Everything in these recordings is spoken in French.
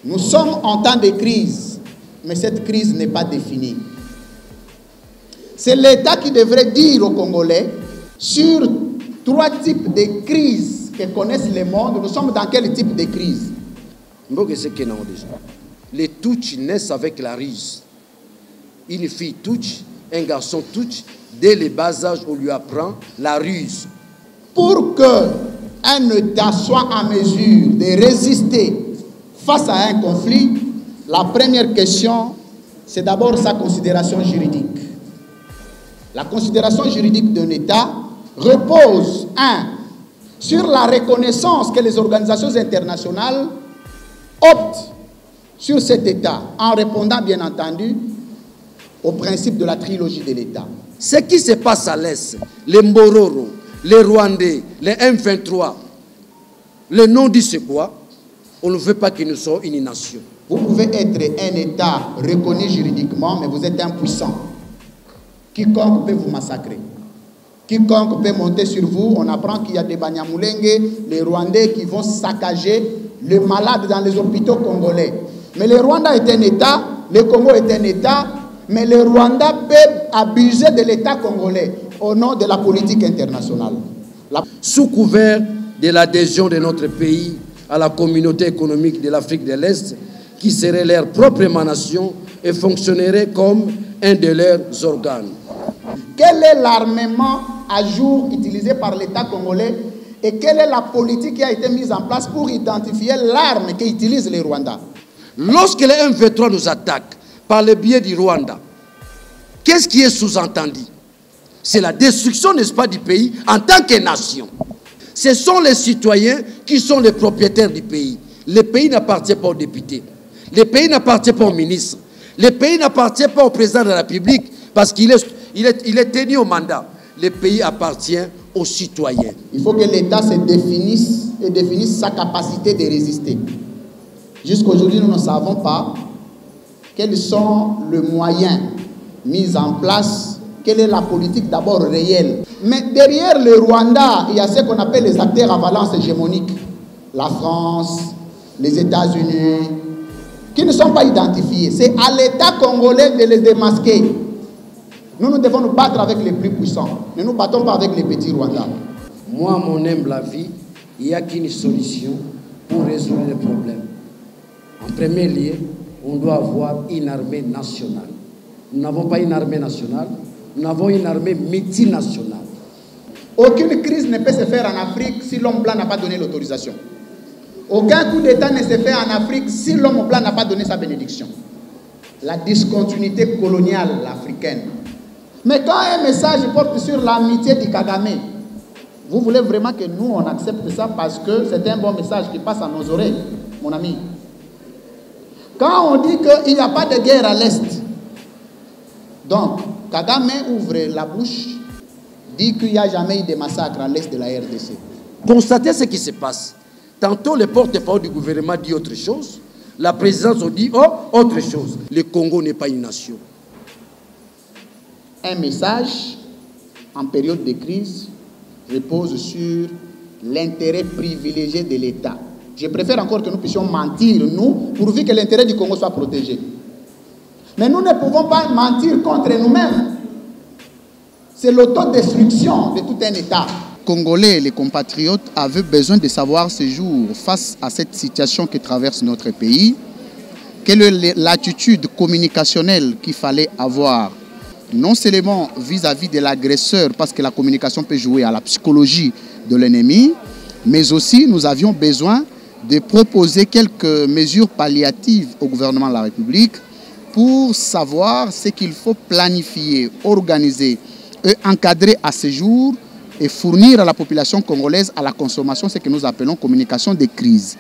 Nous sommes en temps de crise, mais cette crise n'est pas définie. C'est l'État qui devrait dire aux Congolais, sur 3 types de crises que connaissent le monde, nous sommes dans quel type de crise? Les Tutsis naissent avec la ruse. Une fille Tutsi, un garçon Tutsi, dès le bas âge, on lui apprend la ruse. Pour qu'un État soit en mesure de résister face à un conflit, la première question, c'est d'abord sa considération juridique. La considération juridique d'un État repose, sur la reconnaissance que les organisations internationales optent sur cet État, en répondant bien entendu au principe de la trilogie de l'État. Ce qui se passe à l'Est, les Mbororo, les Rwandais, les M23, le nom dit c'est quoi? On ne veut pas que nous soyons une nation. Vous pouvez être un État reconnu juridiquement, mais vous êtes impuissant. Quiconque peut vous massacrer. Quiconque peut monter sur vous. On apprend qu'il y a des Banyamulenge, les Rwandais qui vont saccager les malades dans les hôpitaux congolais. Mais le Rwanda est un État, le Congo est un État, mais le Rwanda peut abuser de l'État congolais au nom de la politique internationale. Sous couvert de l'adhésion de notre pays à la communauté économique de l'Afrique de l'Est, qui serait leur propre émanation et fonctionnerait comme un de leurs organes. Quel est l'armement à jour utilisé par l'État congolais et quelle est la politique qui a été mise en place pour identifier l'arme qu'utilisent les Rwandais? Lorsque les M23 nous attaquent par le biais du Rwanda, qu'est-ce qui est sous-entendu? C'est la destruction, n'est-ce pas, du pays en tant que nation. Ce sont les citoyens qui sont les propriétaires du pays. Le pays n'appartient pas aux députés. Le pays n'appartient pas aux ministres. Le pays n'appartient pas au président de la République parce qu'il est tenu au mandat. Le pays appartient aux citoyens. Il faut que l'État se définisse et définisse sa capacité de résister. Jusqu'aujourd'hui, nous ne savons pas quels sont les moyens mis en place, quelle est la politique d'abord réelle. Mais derrière le Rwanda, il y a ce qu'on appelle les acteurs à valence hégémonique. La France, les États-Unis, qui ne sont pas identifiés. C'est à l'État congolais de les démasquer. Nous devons nous battre avec les plus puissants. Ne nous battons pas avec les petits Rwandais. Moi, mon humble avis, il n'y a qu'une solution pour résoudre les problèmes. En premier lieu, on doit avoir une armée nationale. Nous n'avons pas une armée nationale, nous avons une armée multinationale. Aucune crise ne peut se faire en Afrique si l'homme blanc n'a pas donné l'autorisation. Aucun coup d'État ne se fait en Afrique si l'homme blanc n'a pas donné sa bénédiction. La discontinuité coloniale africaine. Mais quand un message porte sur l'amitié du Kagame, vous voulez vraiment que nous, on accepte ça parce que c'est un bon message qui passe à nos oreilles, mon ami. Quand on dit qu'il n'y a pas de guerre à l'Est, donc Kagame ouvre la bouche, dit qu'il n'y a jamais eu de massacre à l'Est de la RDC. Constatez ce qui se passe. Tantôt, le porte-parole du gouvernement dit autre chose. La présidence dit autre chose. Le Congo n'est pas une nation. Un message en période de crise repose sur l'intérêt privilégié de l'État. Je préfère encore que nous puissions mentir, nous, pourvu que l'intérêt du Congo soit protégé. Mais nous ne pouvons pas mentir contre nous-mêmes. C'est l'autodestruction de tout un État. Congolais, les compatriotes, avaient besoin de savoir ce jour, face à cette situation que traverse notre pays, quelle est l'attitude communicationnelle qu'il fallait avoir, non seulement vis-à-vis de l'agresseur, parce que la communication peut jouer à la psychologie de l'ennemi, mais aussi nous avions besoin de proposer quelques mesures palliatives au gouvernement de la République pour savoir ce qu'il faut planifier, organiser et encadrer à ce jour et fournir à la population congolaise à la consommation ce que nous appelons communication de crise.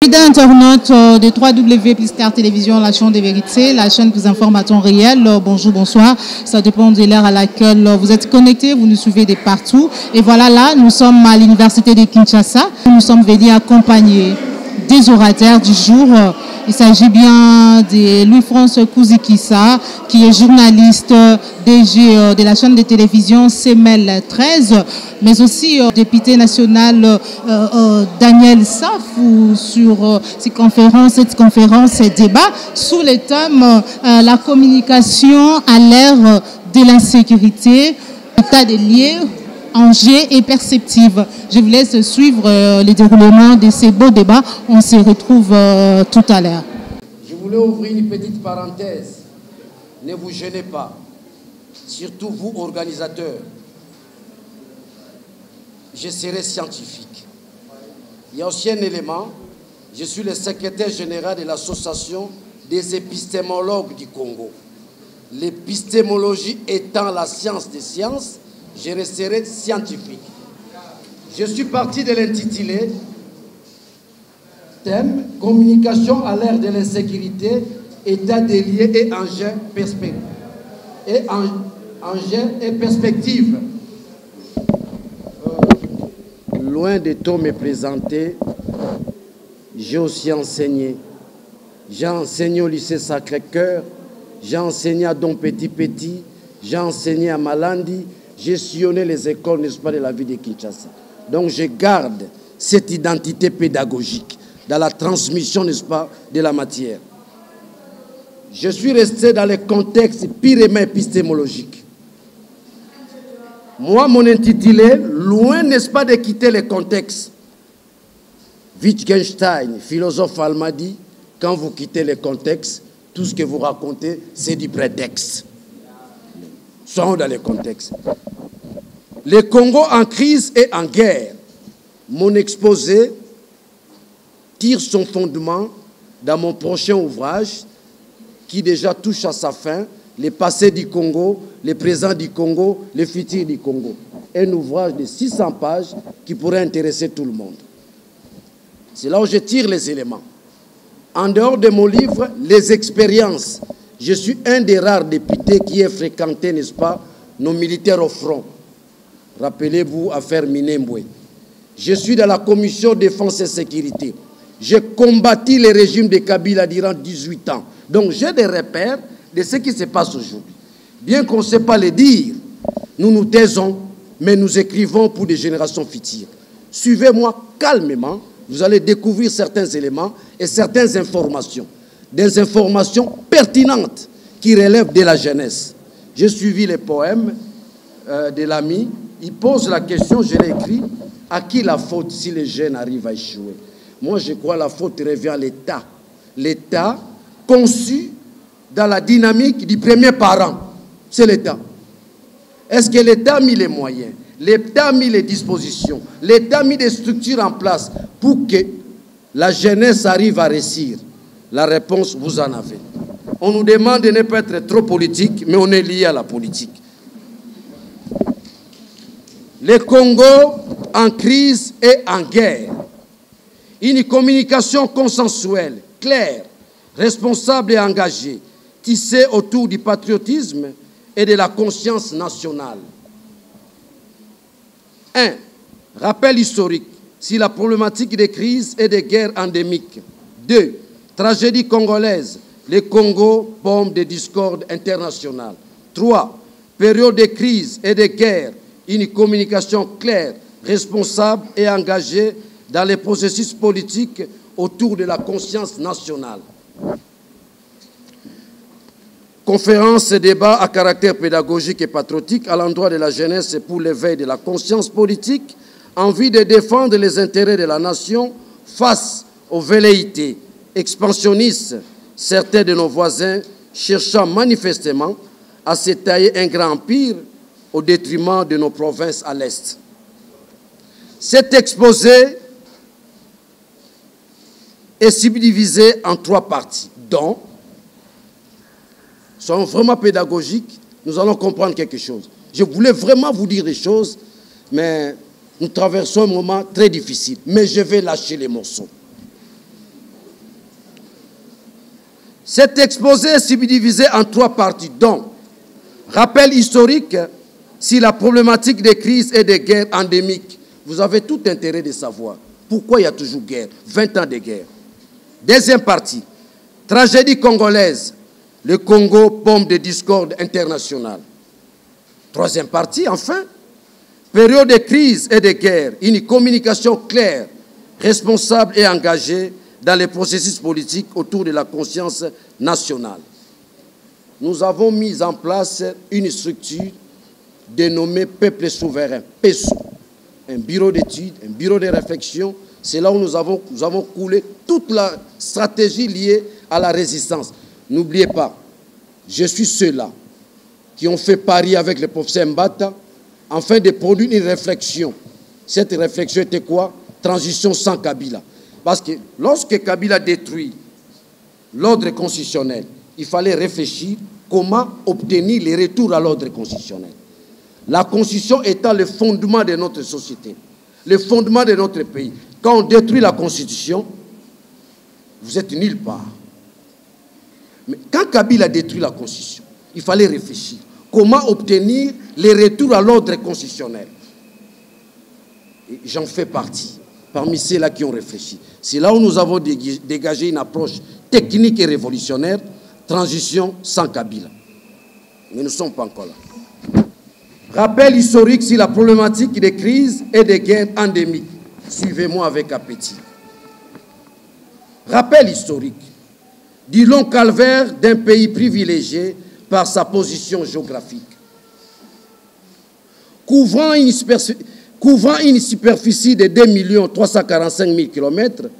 Fidèles internautes de www.Star Télévision, la chaîne des vérités, la chaîne qui vous informe à temps réel. Bonjour, bonsoir. Ça dépend de l'heure à laquelle vous êtes connectés, vous nous suivez de partout. Et voilà, là, nous sommes à l'université de Kinshasa. Nous sommes venus accompagner des orateurs du jour. Il s'agit bien de Louis-France Kouzikissa, qui est journaliste DG de la chaîne de télévision CML 13, mais aussi député national Daniel Safou sur cette conférence et débat sous le thème la communication à l'ère de l'insécurité, état des lieux, enjeux et perspectives. Je vous laisse suivre le déroulement de ces beaux débats. On se retrouve tout à l'heure. Je voulais ouvrir une petite parenthèse. Ne vous gênez pas, surtout vous organisateurs. Je serai scientifique. Il y a aussi un élément. Je suis le secrétaire général de l'association des épistémologues du Congo. L'épistémologie étant la science des sciences, je resterai scientifique. Je suis parti de l'intitulé thème communication à l'ère de l'insécurité, état des lieux et enjeux et perspectives. Loin de tout me présenter, j'ai aussi enseigné. J'ai enseigné au lycée Sacré-Cœur, j'ai enseigné à Don Petit, j'ai enseigné à Malandi, j'ai sillonné les écoles, n'est-ce pas, de la ville de Kinshasa. Donc je garde cette identité pédagogique dans la transmission, n'est-ce pas, de la matière. Je suis resté dans le contexte purement épistémologique. Moi, mon intitulé, loin, n'est-ce pas, de quitter le contexte. Wittgenstein, philosophe allemand, dit, quand vous quittez le contexte, tout ce que vous racontez, c'est du prétexte. Soyons dans le contexte. Le Congo en crise et en guerre. Mon exposé tire son fondement dans mon prochain ouvrage qui déjà touche à sa fin, le passé du Congo, le présent du Congo, le futur du Congo. Un ouvrage de 600 pages qui pourrait intéresser tout le monde. C'est là où je tire les éléments. En dehors de mon livre, les expériences. Je suis un des rares députés qui ait fréquenté, n'est-ce pas, nos militaires au front. Rappelez-vous, affaire Minembwe. Je suis dans la commission défense et sécurité. J'ai combattu le régime de Kabila durant 18 ans. Donc j'ai des repères de ce qui se passe aujourd'hui. Bien qu'on ne sait pas le dire, nous nous taisons, mais nous écrivons pour des générations futures. Suivez-moi calmement, vous allez découvrir certains éléments et certaines informations. Des informations pertinentes qui relèvent de la jeunesse. J'ai suivi les poèmes de l'ami. Il pose la question, je l'ai écrit, à qui la faute si les jeunes arrivent à échouer? Moi, je crois que la faute revient à l'État. L'État conçu dans la dynamique du premier parent. C'est l'État. Est-ce que l'État a mis les moyens? L'État a mis les dispositions? L'État a mis des structures en place pour que la jeunesse arrive à réussir? La réponse, vous en avez. On nous demande de ne pas être trop politique, mais on est lié à la politique. Le Congo en crise et en guerre. Une communication consensuelle, claire, responsable et engagée, tissée autour du patriotisme et de la conscience nationale. 1. Rappel historique sur la problématique des crises et des guerres endémiques. 2. Tragédie congolaise, le Congo, bombe de discorde internationale. 3. Période de crise et de guerre, une communication claire, responsable et engagée dans les processus politiques autour de la conscience nationale. Conférences et débats à caractère pédagogique et patriotique à l'endroit de la jeunesse et pour l'éveil de la conscience politique en vue de défendre les intérêts de la nation face aux velléités expansionnistes, certains de nos voisins cherchant manifestement à se tailler un grand empire au détriment de nos provinces à l'Est. Cet exposé est subdivisé en 3 parties, dont, soyons vraiment pédagogiques, nous allons comprendre quelque chose. Je voulais vraiment vous dire des choses, mais nous traversons un moment très difficile. Mais je vais lâcher les morceaux. Cet exposé est subdivisé en 3 parties, dont rappel historique sur la problématique des crises et des guerres endémiques. Vous avez tout intérêt de savoir pourquoi il y a toujours guerre, 20 ans de guerre. Deuxième partie, tragédie congolaise, le Congo, pomme de discorde internationale. Troisième partie, enfin, période de crise et de guerre, une communication claire, responsable et engagée dans les processus politiques autour de la conscience nationale. Nous avons mis en place une structure dénommée Peuple Souverain, PESO, un bureau d'études, un bureau de réflexion. C'est là où nous avons coulé toute la stratégie liée à la résistance. N'oubliez pas, je suis ceux-là qui ont fait pari avec le professeur Mbata afin de produire une réflexion. Cette réflexion était quoi? Transition sans Kabila. Parce que lorsque Kabila détruit l'ordre constitutionnel, il fallait réfléchir comment obtenir les retours à l'ordre constitutionnel. La Constitution étant le fondement de notre société, le fondement de notre pays. Quand on détruit la Constitution, vous êtes nulle part. Mais quand Kabila détruit la Constitution, il fallait réfléchir. Comment obtenir les retours à l'ordre constitutionnel? J'en fais partie, parmi ceux-là qui ont réfléchi. C'est là où nous avons dégagé une approche technique et révolutionnaire, transition sans Kabila. Mais nous ne sommes pas encore là. Rappel historique sur la problématique des crises et des guerres endémiques. Suivez-moi avec appétit. Rappel historique du long calvaire d'un pays privilégié par sa position géographique. Couvrant une superficie de 2 345 000 km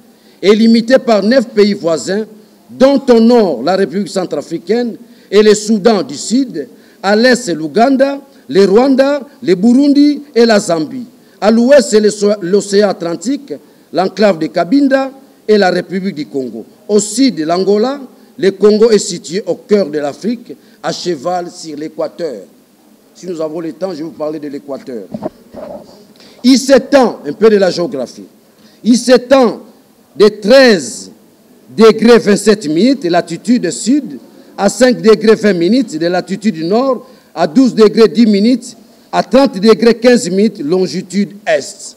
et limité par 9 pays voisins, dont au nord la République centrafricaine et le Soudan du Sud, à l'est l'Ouganda, le Rwanda, le Burundi et la Zambie. À l'ouest, c'est l'océan Atlantique, l'enclave de Cabinda et la République du Congo. Au sud, l'Angola, le Congo est situé au cœur de l'Afrique, à cheval sur l'équateur. Si nous avons le temps, je vais vous parler de l'équateur. Il s'étend, un peu de la géographie, il s'étend de 13 degrés 27 minutes de latitude sud à 5 degrés 20 minutes de latitude nord, à 12 degrés 10 minutes, à 30 degrés 15 minutes longitude est.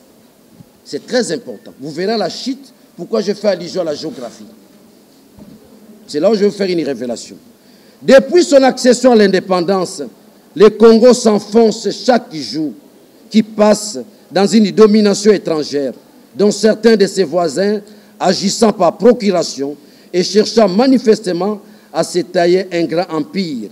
C'est très important. Vous verrez la chute, pourquoi je fais allusion à la géographie. C'est là où je vais faire une révélation. Depuis son accession à l'indépendance, le Congo s'enfonce chaque jour qui passe dans une domination étrangère, dont certains de ses voisins agissant par procuration et cherchant manifestement à se tailler un grand empire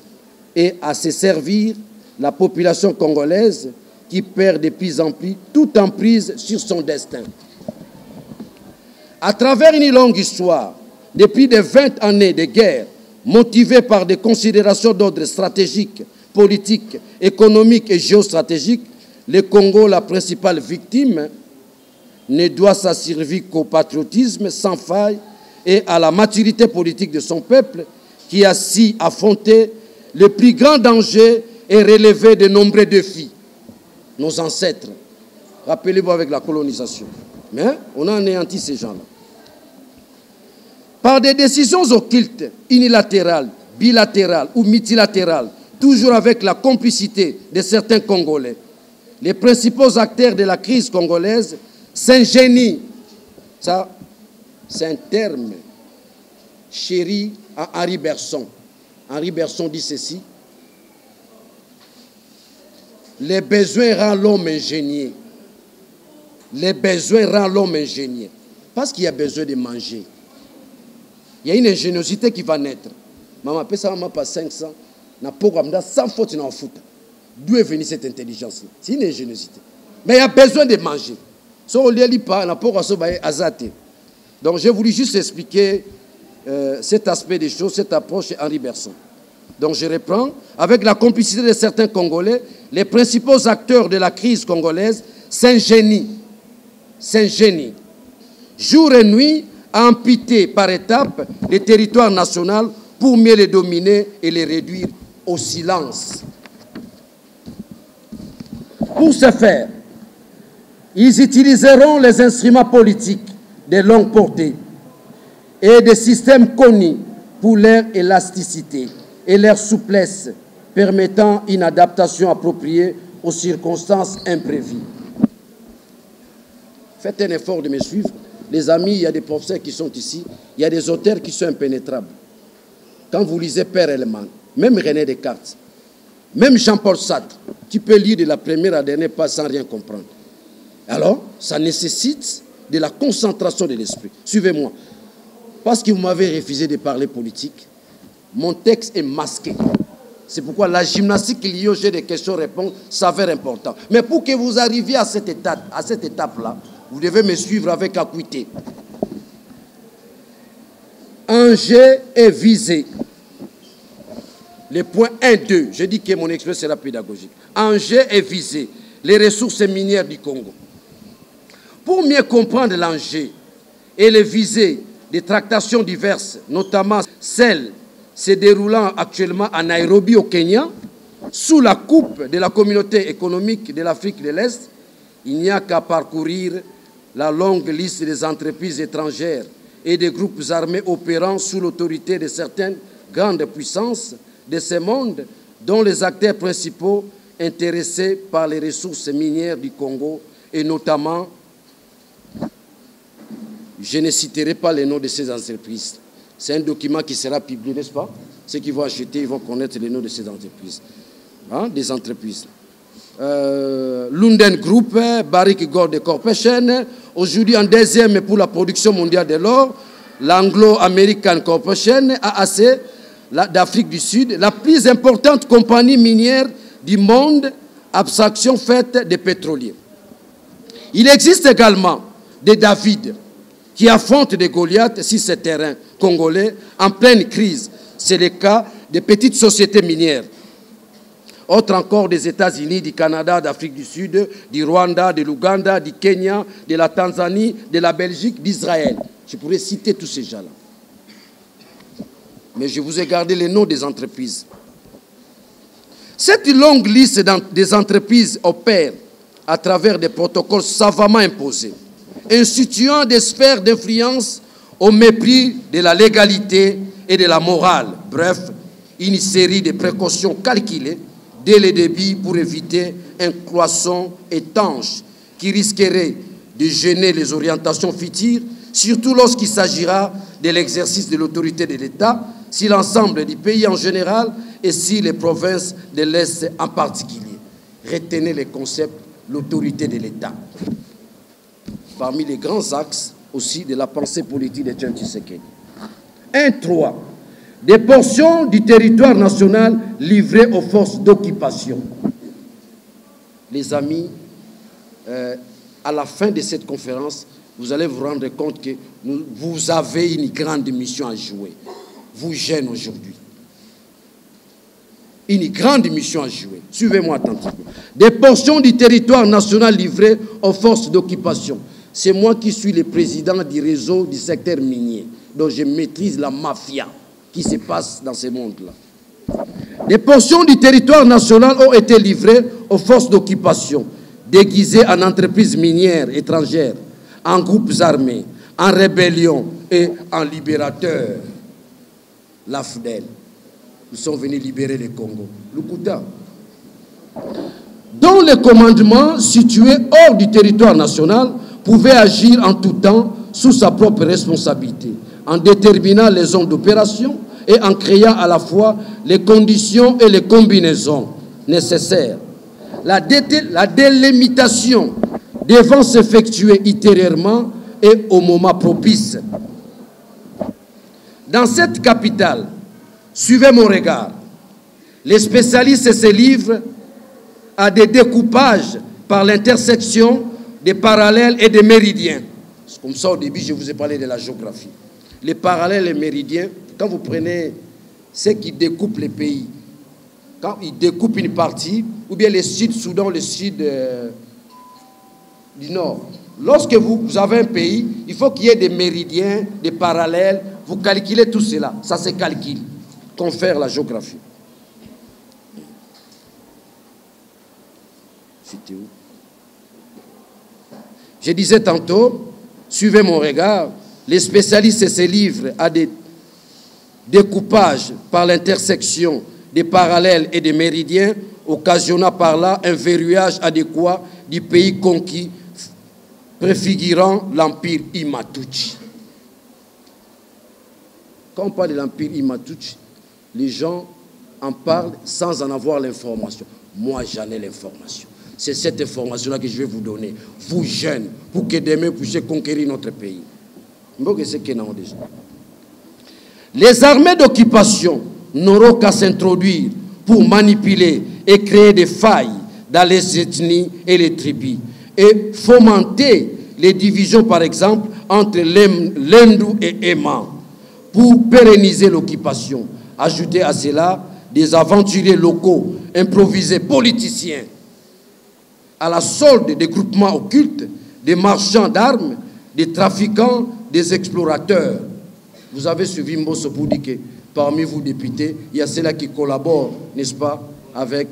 et à se servir la population congolaise qui perd de plus en plus toute emprise sur son destin. À travers une longue histoire, depuis de 20 années de guerre, motivée par des considérations d'ordre stratégique, politique, économique et géostratégique, le Congo, la principale victime, ne doit sa survie qu'au patriotisme sans faille et à la maturité politique de son peuple qui a su affronter le plus grand danger et relever de nombreux défis. Nos ancêtres, rappelez-vous avec la colonisation, mais on a anéanti ces gens-là. Par des décisions occultes, unilatérales, bilatérales ou multilatérales, toujours avec la complicité de certains Congolais, les principaux acteurs de la crise congolaise s'ingénient. Ça, c'est un terme chéri à Henri Bergson. Henri Bergson dit ceci: les besoins rendent l'homme ingénieux. Les besoins rendent l'homme ingénieux. Parce qu'il y a besoin de manger. Il y a une ingéniosité qui va naître. Maman, ça m'a pas 500. N'a pas sans faute dans le foot. D'où est venue cette intelligence? C'est une ingéniosité. Mais il y a besoin de manger. Si on ne lit pas, on n'a pas azaté. Donc j'ai voulu juste expliquer cet aspect des choses, cette approche de Henri Bergson. Donc je reprends. Avec la complicité de certains Congolais, les principaux acteurs de la crise congolaise s'ingénient. Jour et nuit, à amputer par étapes les territoires nationaux pour mieux les dominer et les réduire au silence. Pour ce faire, ils utiliseront les instruments politiques de longue portée et des systèmes connus pour leur élasticité et leur souplesse, permettant une adaptation appropriée aux circonstances imprévues. Faites un effort de me suivre. Les amis, il y a des professeurs qui sont ici, il y a des auteurs qui sont impénétrables. Quand vous lisez Père Hellman, même René Descartes, même Jean-Paul Sartre, tu peux lire de la première à la dernière page sans rien comprendre. Alors, ça nécessite de la concentration de l'esprit. Suivez-moi. Parce que vous m'avez refusé de parler politique, mon texte est masqué. C'est pourquoi la gymnastique liée au jeu des questions-réponses s'avère important. Mais pour que vous arriviez à cette étape-là, vous devez me suivre avec acuité. Enjeu et visée. Les points 1 2, je dis que mon expression sera pédagogique. Enjeu et visée. Les ressources minières du Congo. Pour mieux comprendre l'enjeu et les visées des tractations diverses, notamment celles se déroulant actuellement à Nairobi au Kenya, sous la coupe de la communauté économique de l'Afrique de l'Est, il n'y a qu'à parcourir la longue liste des entreprises étrangères et des groupes armés opérant sous l'autorité de certaines grandes puissances de ce monde, dont les acteurs principaux intéressés par les ressources minières du Congo, et notamment, je ne citerai pas les noms de ces entreprises. C'est un document qui sera publié, n'est-ce pas? Ceux qui vont acheter, ils vont connaître les noms de ces entreprises. Des entreprises. Lunden Group, Barrick Gold Corporation, aujourd'hui en deuxième pour la production mondiale de l'or, l'Anglo-American Corporation, AAC, d'Afrique du Sud, la plus importante compagnie minière du monde, abstraction faite des pétroliers. Il existe également des David qui affrontent des Goliaths sur ce terrain congolais en pleine crise. C'est le cas des petites sociétés minières. Autres encore des États-Unis, du Canada, d'Afrique du Sud, du Rwanda, de l'Ouganda, du Kenya, de la Tanzanie, de la Belgique, d'Israël. Je pourrais citer tous ces gens-là. Mais je vous ai gardé les noms des entreprises. Cette longue liste des entreprises opère à travers des protocoles savamment imposés, instituant des sphères d'influence au mépris de la légalité et de la morale. Bref, une série de précautions calculées dès le début pour éviter un croissant étanche qui risquerait de gêner les orientations futures, surtout lorsqu'il s'agira de l'exercice de l'autorité de l'État, si l'ensemble du pays en général et si les provinces de l'Est en particulier. Retenez les concepts, l'autorité de l'État. Parmi les grands axes aussi de la pensée politique de Etienne Tshisekedi. 1.3. Des portions du territoire national livrées aux forces d'occupation. Les amis, à la fin de cette conférence, vous allez vous rendre compte que vous avez une grande mission à jouer. Vous jeunes aujourd'hui. Une grande mission à jouer. Suivez-moi attentivement. Des portions du territoire national livrées aux forces d'occupation. C'est moi qui suis le président du réseau du secteur minier. Donc je maîtrise la mafia qui se passe dans ce monde-là. Des portions du territoire national ont été livrées aux forces d'occupation, déguisées en entreprises minières étrangères, en groupes armés, en rébellion et en libérateurs. L'AFDEL. Ils sont venus libérer le Congo. Lukuta. Dont le commandement situé hors du territoire national pouvait agir en tout temps sous sa propre responsabilité, en déterminant les zones d'opération et en créant à la fois les conditions et les combinaisons nécessaires. La délimitation devant s'effectuer ultérieurement et au moment propice. Dans cette capitale, suivez mon regard, les spécialistes se livrent à des découpages par l'intersection des parallèles et des méridiens. C'est comme ça au début, je vous ai parlé de la géographie. Les parallèles et les méridiens, quand vous prenez ceux qui découpent les pays, quand ils découpent une partie, ou bien le Sud-Soudan, le Sud du Nord, lorsque vous avez un pays, il faut qu'il y ait des méridiens, des parallèles, vous calculez tout cela, ça se calcule, confère la géographie. C'était où? Je disais tantôt, suivez mon regard, les spécialistes se livrent à des découpage par l'intersection des parallèles et des méridiens, occasionnant par là un verrouillage adéquat du pays conquis, préfigurant l'empire Imatuchi. Quand on parle de l'empire Imatuchi, les gens en parlent sans en avoir l'information. Moi, j'en ai l'information. C'est cette information-là que je vais vous donner, vous jeunes, pour que demain vous puissiez conquérir notre pays. Les armées d'occupation n'auront qu'à s'introduire pour manipuler et créer des failles dans les ethnies et les tribus et fomenter les divisions, par exemple, entre l'Hindou et Emma pour pérenniser l'occupation. Ajoutez à cela des aventuriers locaux, improvisés, politiciens, à la solde des groupements occultes, des marchands d'armes, des trafiquants, des explorateurs. Vous avez suivi Mbosso pour dire que parmi vous députés, il y a ceux-là qui collaborent, n'est-ce pas, avec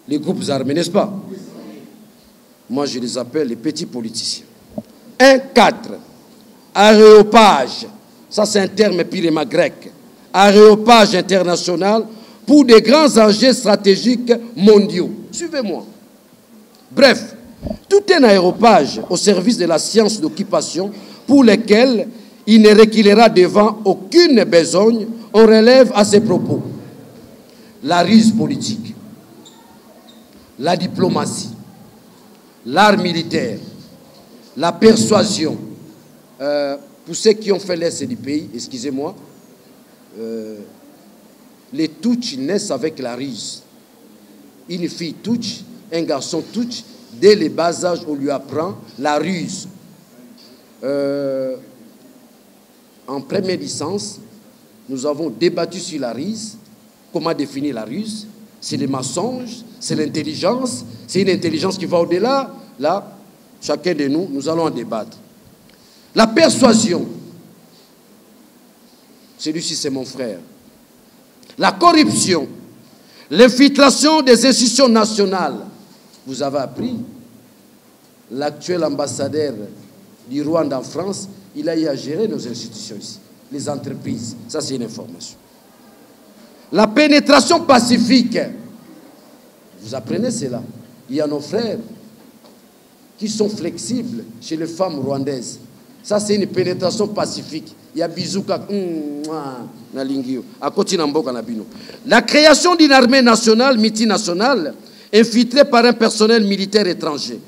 les groupes armés, n'est-ce pas? Moi, je les appelle les petits politiciens. 1.4. Aréopage. Ça, c'est un terme purement grec. Aréopage international pour des grands enjeux stratégiques mondiaux. Suivez-moi. Bref, tout un aéropage au service de la science d'occupation pour lequel il ne reculera devant aucune besogne, on relève à ses propos la ruse politique, la diplomatie, l'art militaire, la persuasion. Pour ceux qui ont fait l'Est du pays, excusez-moi, les Tutsis naissent avec la ruse. Une fille Tutsi, un garçon Tutsi, dès le bas âge, on lui apprend la ruse. En première licence, nous avons débattu sur la ruse. Comment définir la ruse? C'est les mensonges, c'est l'intelligence, c'est une intelligence qui va au-delà. Là, chacun de nous, nous allons en débattre. La persuasion, celui-ci c'est mon frère. La corruption, l'infiltration des institutions nationales. Vous avez appris, l'actuel ambassadeur du Rwanda en France, il a eu à gérer nos institutions ici, les entreprises. Ça, c'est une information. La pénétration pacifique. Vous apprenez cela. Il y a nos frères qui sont flexibles chez les femmes rwandaises. Ça, c'est une pénétration pacifique. Il y a Bizouka. La création d'une armée nationale, multinationale, infiltrée par un personnel militaire étranger,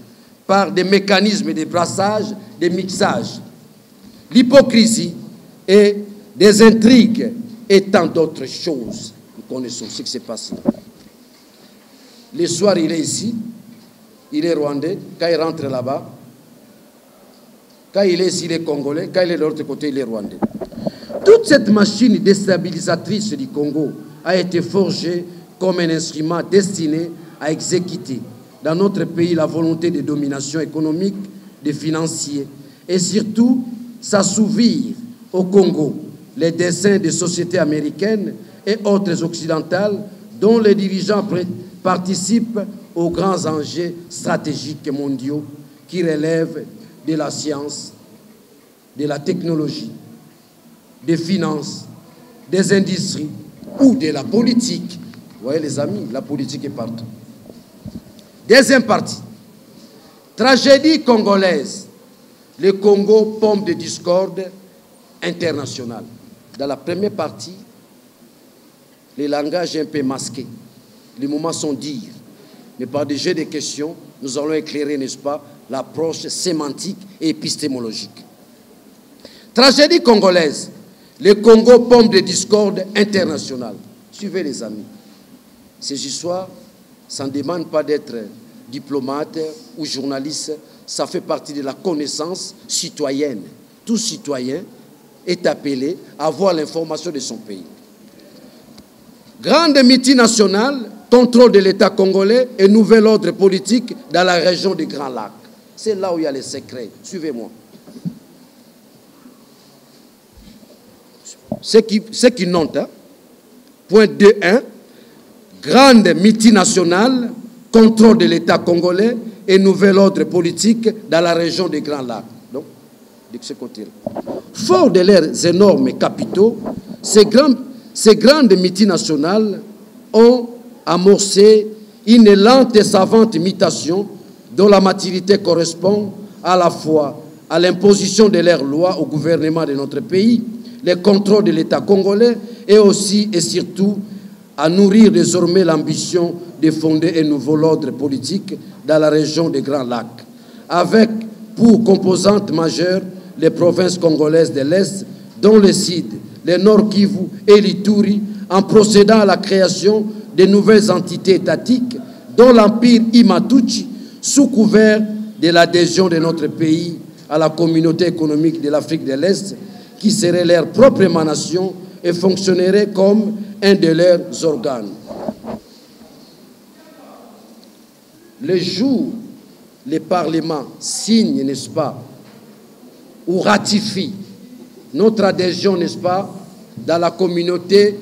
par des mécanismes de brassage, de mixage, l'hypocrisie et des intrigues et tant d'autres choses. Nous connaissons ce qui s'est passé. Le soir, il est ici, il est rwandais. Quand il rentre là-bas, quand il est ici, il est congolais. Quand il est de l'autre côté, il est rwandais. Toute cette machine déstabilisatrice du Congo a été forgée comme un instrument destiné à exécuter dans notre pays la volonté de domination économique des financiers et surtout s'assouvir au Congo les desseins des sociétés américaines et autres occidentales dont les dirigeants participent aux grands enjeux stratégiques mondiaux qui relèvent de la science, de la technologie, des finances, des industries ou de la politique. Vous voyez les amis, la politique est partout. Deuxième partie, tragédie congolaise. Le Congo, pomme de discorde internationale. Dans la première partie, les langages un peu masqués. Les moments sont dits. Mais par des jeux de questions, nous allons éclairer, n'est-ce pas, l'approche sémantique et épistémologique. Tragédie congolaise. Le Congo, pomme de discorde internationale. Suivez les amis. Ces histoires, ça ne demande pas d'être diplomate ou journaliste. Ça fait partie de la connaissance citoyenne. Tout citoyen est appelé à avoir l'information de son pays. Grande multinationale, contrôle de l'État congolais et nouvel ordre politique dans la région des Grands Lacs. C'est là où il y a les secrets. Suivez-moi. Ce qui note, hein? Point 2.1, grande multinationale, contrôle de l'État congolais et nouvel ordre politique dans la région des Grands Lacs. Donc, de ce côté-là. Fort de leurs énormes capitaux, ces grandes multinationales ont amorcé une lente et savante mutation dont la maturité correspond à la fois à l'imposition de leurs lois au gouvernement de notre pays, le contrôle de l'État congolais et aussi et surtout à nourrir désormais l'ambition de fonder un nouveau ordre politique dans la région des Grands Lacs, avec pour composantes majeures les provinces congolaises de l'Est, dont le Sud, le Nord Kivu et l'Ituri, en procédant à la création de nouvelles entités étatiques, dont l'empire Imatuchi, sous couvert de l'adhésion de notre pays à la communauté économique de l'Afrique de l'Est, qui serait leur propre émanation et fonctionnerait comme un de leurs organes. Le jour où le Parlement signe, n'est-ce pas, ou ratifie notre adhésion, n'est-ce pas, dans la communauté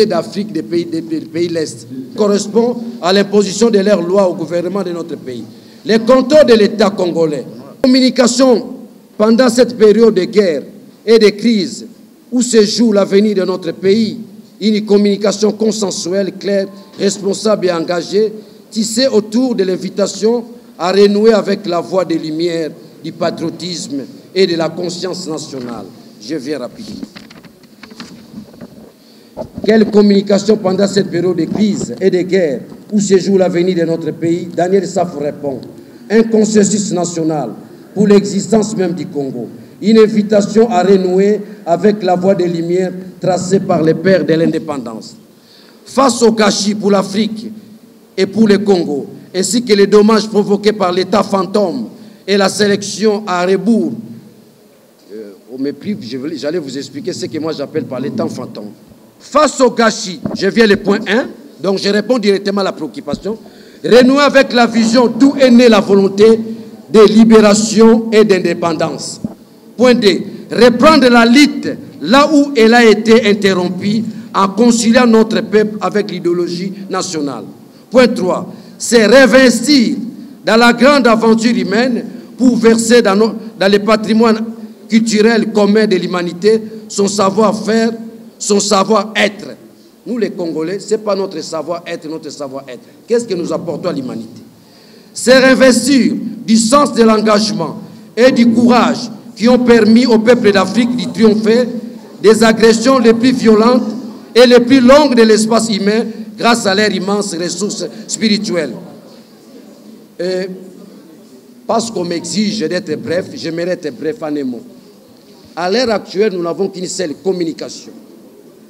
d'Afrique des pays de l'Est, correspond à l'imposition de leurs lois au gouvernement de notre pays. Les compteurs de l'État congolais, communication pendant cette période de guerre et de crise où se joue l'avenir de notre pays, une communication consensuelle, claire, responsable et engagée, tissée autour de l'invitation à renouer avec la voie des lumières, du patriotisme et de la conscience nationale. Je viens rapidement. Quelle communication pendant cette période de crise et de guerre où se joue l'avenir de notre pays? Daniel Saf répond. Un consensus national pour l'existence même du Congo. Une invitation à renouer avec la voie des lumières tracée par les pères de l'indépendance. Face au gâchis pour l'Afrique et pour le Congo, ainsi que les dommages provoqués par l'État fantôme et la sélection à rebours, au mépris, j'allais vous expliquer ce que moi j'appelle par l'État fantôme. Face au gâchis, je viens le point 1, donc je réponds directement à la préoccupation. Renouer avec la vision d'où est née la volonté de libération et d'indépendance. Point 2. Reprendre la lutte là où elle a été interrompue en conciliant notre peuple avec l'idéologie nationale. Point 3. C'est réinvestir dans la grande aventure humaine pour verser dans le patrimoine culturel commun de l'humanité son savoir-faire, son savoir-être. Nous les Congolais, ce n'est pas notre savoir-être, notre savoir-être. Qu'est-ce que nous apportons à l'humanité? C'est réinvestir du sens de l'engagement et du courage qui ont permis au peuple d'Afrique de triompher des agressions les plus violentes et les plus longues de l'espace humain grâce à leurs immenses ressources spirituelles. Et parce qu'on m'exige d'être bref, j'aimerais être bref en un mot. À l'heure actuelle, nous n'avons qu'une seule communication.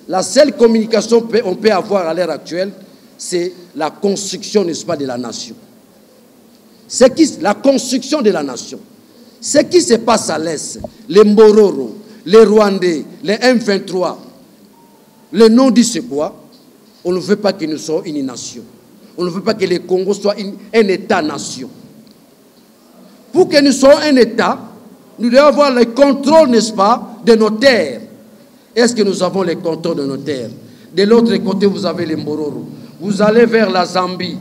La seule communication qu'on peut avoir à l'heure actuelle, c'est la construction, n'est-ce pas, de la nation. La construction de la nation. Ce qui se passe à l'Est, les Mbororo, les Rwandais, les M23, le nom dit c'est quoi? On ne veut pas que nous soyons une nation. On ne veut pas que le Congo soit un État-nation. Pour que nous soyons un État, nous devons avoir le contrôle, n'est-ce pas, de nos terres. Est-ce que nous avons le contrôle de nos terres? De l'autre côté, vous avez les Mbororo. Vous allez vers la Zambie.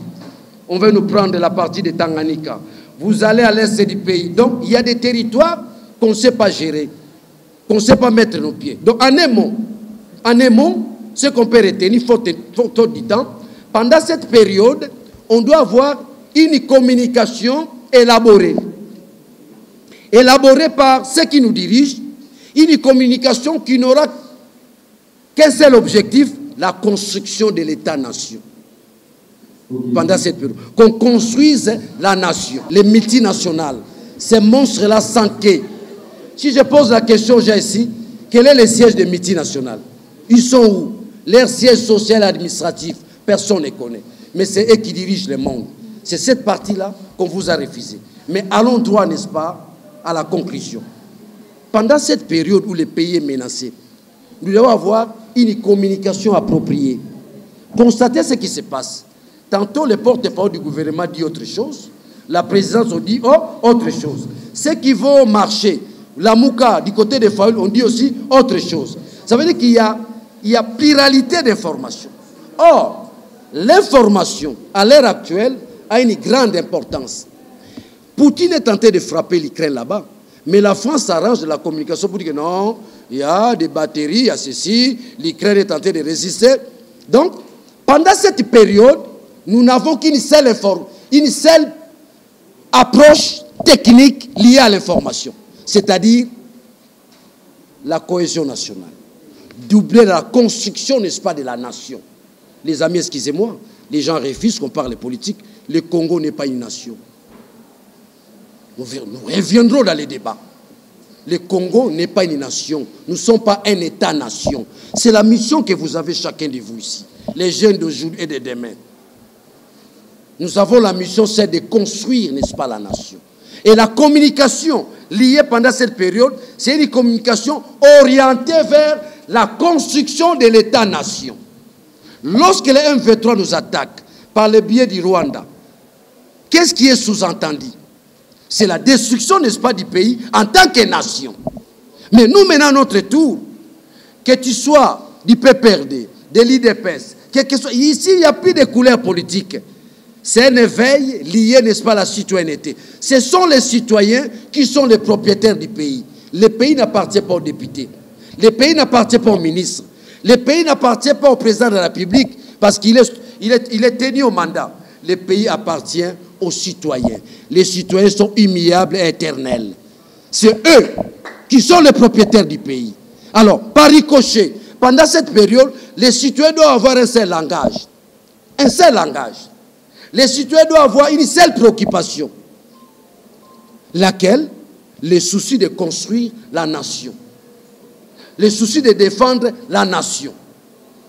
On veut nous prendre la partie de Tanganyika. Vous allez à l'est du pays. Donc, il y a des territoires qu'on ne sait pas gérer, qu'on ne sait pas mettre nos pieds. Donc, en un mot, ce qu'on peut retenir, faute du temps, pendant cette période, on doit avoir une communication élaborée. Élaborée par ceux qui nous dirigent, une communication qui n'aura qu'un seul objectif, la construction de l'État-nation. Pendant cette période, qu'on construise la nation, les multinationales, ces monstres-là sans quai. Si je pose la question, j'ai ici, quel est le siège des multinationales? Ils sont où? Leur siège social et administratif, personne ne connaît. Mais c'est eux qui dirigent le monde. C'est cette partie-là qu'on vous a refusée. Mais allons droit, n'est-ce pas, à la conclusion. Pendant cette période où le pays est menacé, nous devons avoir une communication appropriée. Constatez ce qui se passe. Tantôt, le porte-parole du gouvernement dit autre chose. La présidence, on dit autre chose. Ceux qui vont au marché, la Mouka, du côté des Faoul, on dit aussi autre chose. Ça veut dire qu'il y a pluralité d'informations. Or, l'information, à l'heure actuelle, a une grande importance. Poutine est tenté de frapper l'Ukraine là-bas. Mais la France arrange de la communication pour dire que non, il y a des batteries, il y a ceci, l'Ukraine est en train de résister. Donc, pendant cette période, nous n'avons qu'une seule approche technique liée à l'information, c'est-à-dire la cohésion nationale. Doubler la construction, n'est-ce pas, de la nation. Les amis, excusez-moi, les gens refusent qu'on parle politique. Le Congo n'est pas une nation. Nous reviendrons dans les débats. Le Congo n'est pas une nation. Nous ne sommes pas un État-nation. C'est la mission que vous avez chacun de vous ici. Les jeunes d'aujourd'hui et de demain. Nous avons la mission, c'est de construire, n'est-ce pas, la nation. Et la communication liée pendant cette période, c'est une communication orientée vers la construction de l'État-nation. Lorsque les M23 nous attaquent par le biais du Rwanda, qu'est-ce qui est sous-entendu? C'est la destruction, n'est-ce pas, du pays en tant que nation. Mais nous, maintenant, à notre tour, que tu sois du PPRD, de l'IDPS, ici, il n'y a plus de couleurs politiques. C'est un éveil lié, n'est-ce pas, à la citoyenneté. Ce sont les citoyens qui sont les propriétaires du pays. Le pays n'appartient pas aux députés. Le pays n'appartient pas aux ministres. Le pays n'appartient pas au président de la République parce qu'il est tenu au mandat. Le pays appartient aux citoyens. Les citoyens sont immuables et éternels. C'est eux qui sont les propriétaires du pays. Alors, par ricochet, pendant cette période, les citoyens doivent avoir un seul langage. Un seul langage. Les citoyens doivent avoir une seule préoccupation. Laquelle? Le souci de construire la nation. Le souci de défendre la nation.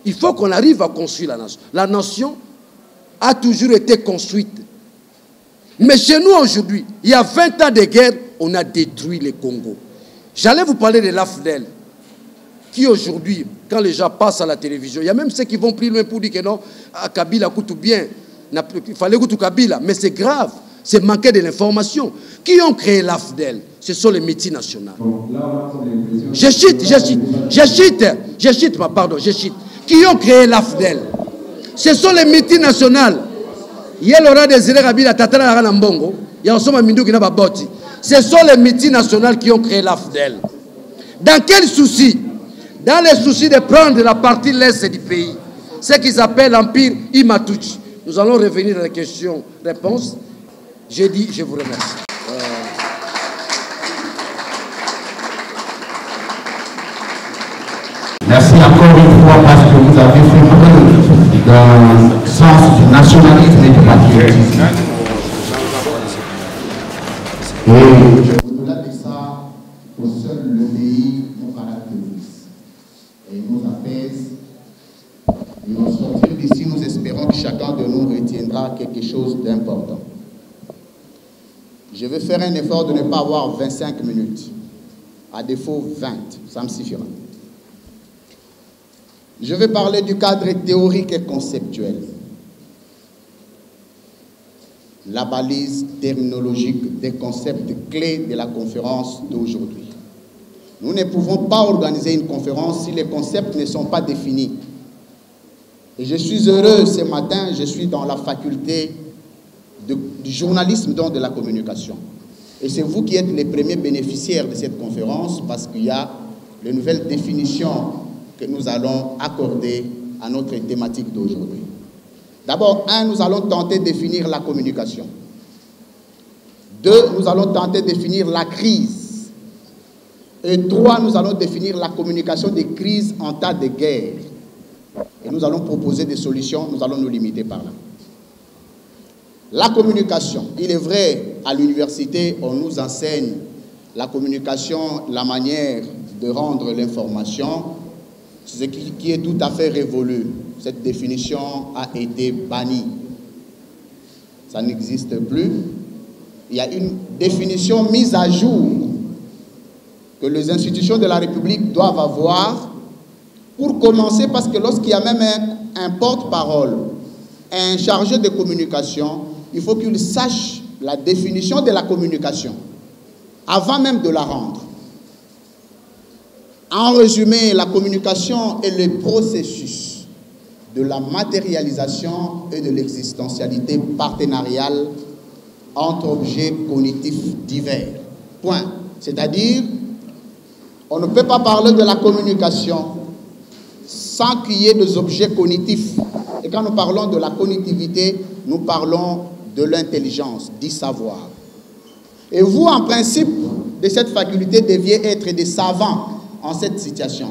Il faut qu'on arrive à construire la nation. La nation a toujours été construite. Mais chez nous aujourd'hui, il y a 20 ans de guerre, on a détruit le Congo. J'allais vous parler de l'AFDEL, qui aujourd'hui, quand les gens passent à la télévision, il y a même ceux qui vont plus loin pour dire que non, Kabila coûte bien, il fallait coûter Kabila, mais c'est grave, c'est manquer de l'information. Qui ont créé l'AFDEL? Ce sont les multinationales. Je cite. Qui ont créé l'AFDEL? Ce sont les multinationales. Ce sont les multinationales qui ont créé l'AFDEL. Dans quel souci? Dans le souci de prendre la partie l'est du pays. Ce qu'ils appellent l'empire Imatuchi. Nous allons revenir à la question-réponse. J'ai dit, je vous remercie. Merci encore une fois parce que vous avez fait preuve d'un sens du nationalisme et du patriotisme. Et au-delà de ça, seul le pays nous caractérise et nous apaise. Et au sortir d'ici, nous espérons que chacun de nous retiendra quelque chose d'important. Je vais faire un effort de ne pas avoir 25 minutes. À défaut, 20. Ça me suffira. Je vais parler du cadre théorique et conceptuel. La balise terminologique des concepts clés de la conférence d'aujourd'hui. Nous ne pouvons pas organiser une conférence si les concepts ne sont pas définis. Et je suis heureux ce matin, je suis dans la faculté du journalisme, donc de la communication. Et c'est vous qui êtes les premiers bénéficiaires de cette conférence parce qu'il y a les nouvelles définitions que nous allons accorder à notre thématique d'aujourd'hui. D'abord, nous allons tenter de définir la communication. 2, nous allons tenter de définir la crise. Et 3, nous allons définir la communication des crises en tas de guerre. Et nous allons proposer des solutions, nous allons nous limiter par là. La communication, il est vrai, à l'université, on nous enseigne la communication, la manière de rendre l'information, ce qui est tout à fait révolu. Cette définition a été bannie. Ça n'existe plus. Il y a une définition mise à jour que les institutions de la République doivent avoir pour commencer, parce que lorsqu'il y a même un porte-parole, un chargé de communication, il faut qu'il sache la définition de la communication avant même de la rendre. En résumé, la communication est le processus de la matérialisation et de l'existentialité partenariale entre objets cognitifs divers. Point. C'est-à-dire, on ne peut pas parler de la communication sans qu'il y ait des objets cognitifs. Et quand nous parlons de la cognitivité, nous parlons de l'intelligence, du savoir. Et vous, en principe, de cette faculté, deviez être des savants en cette situation.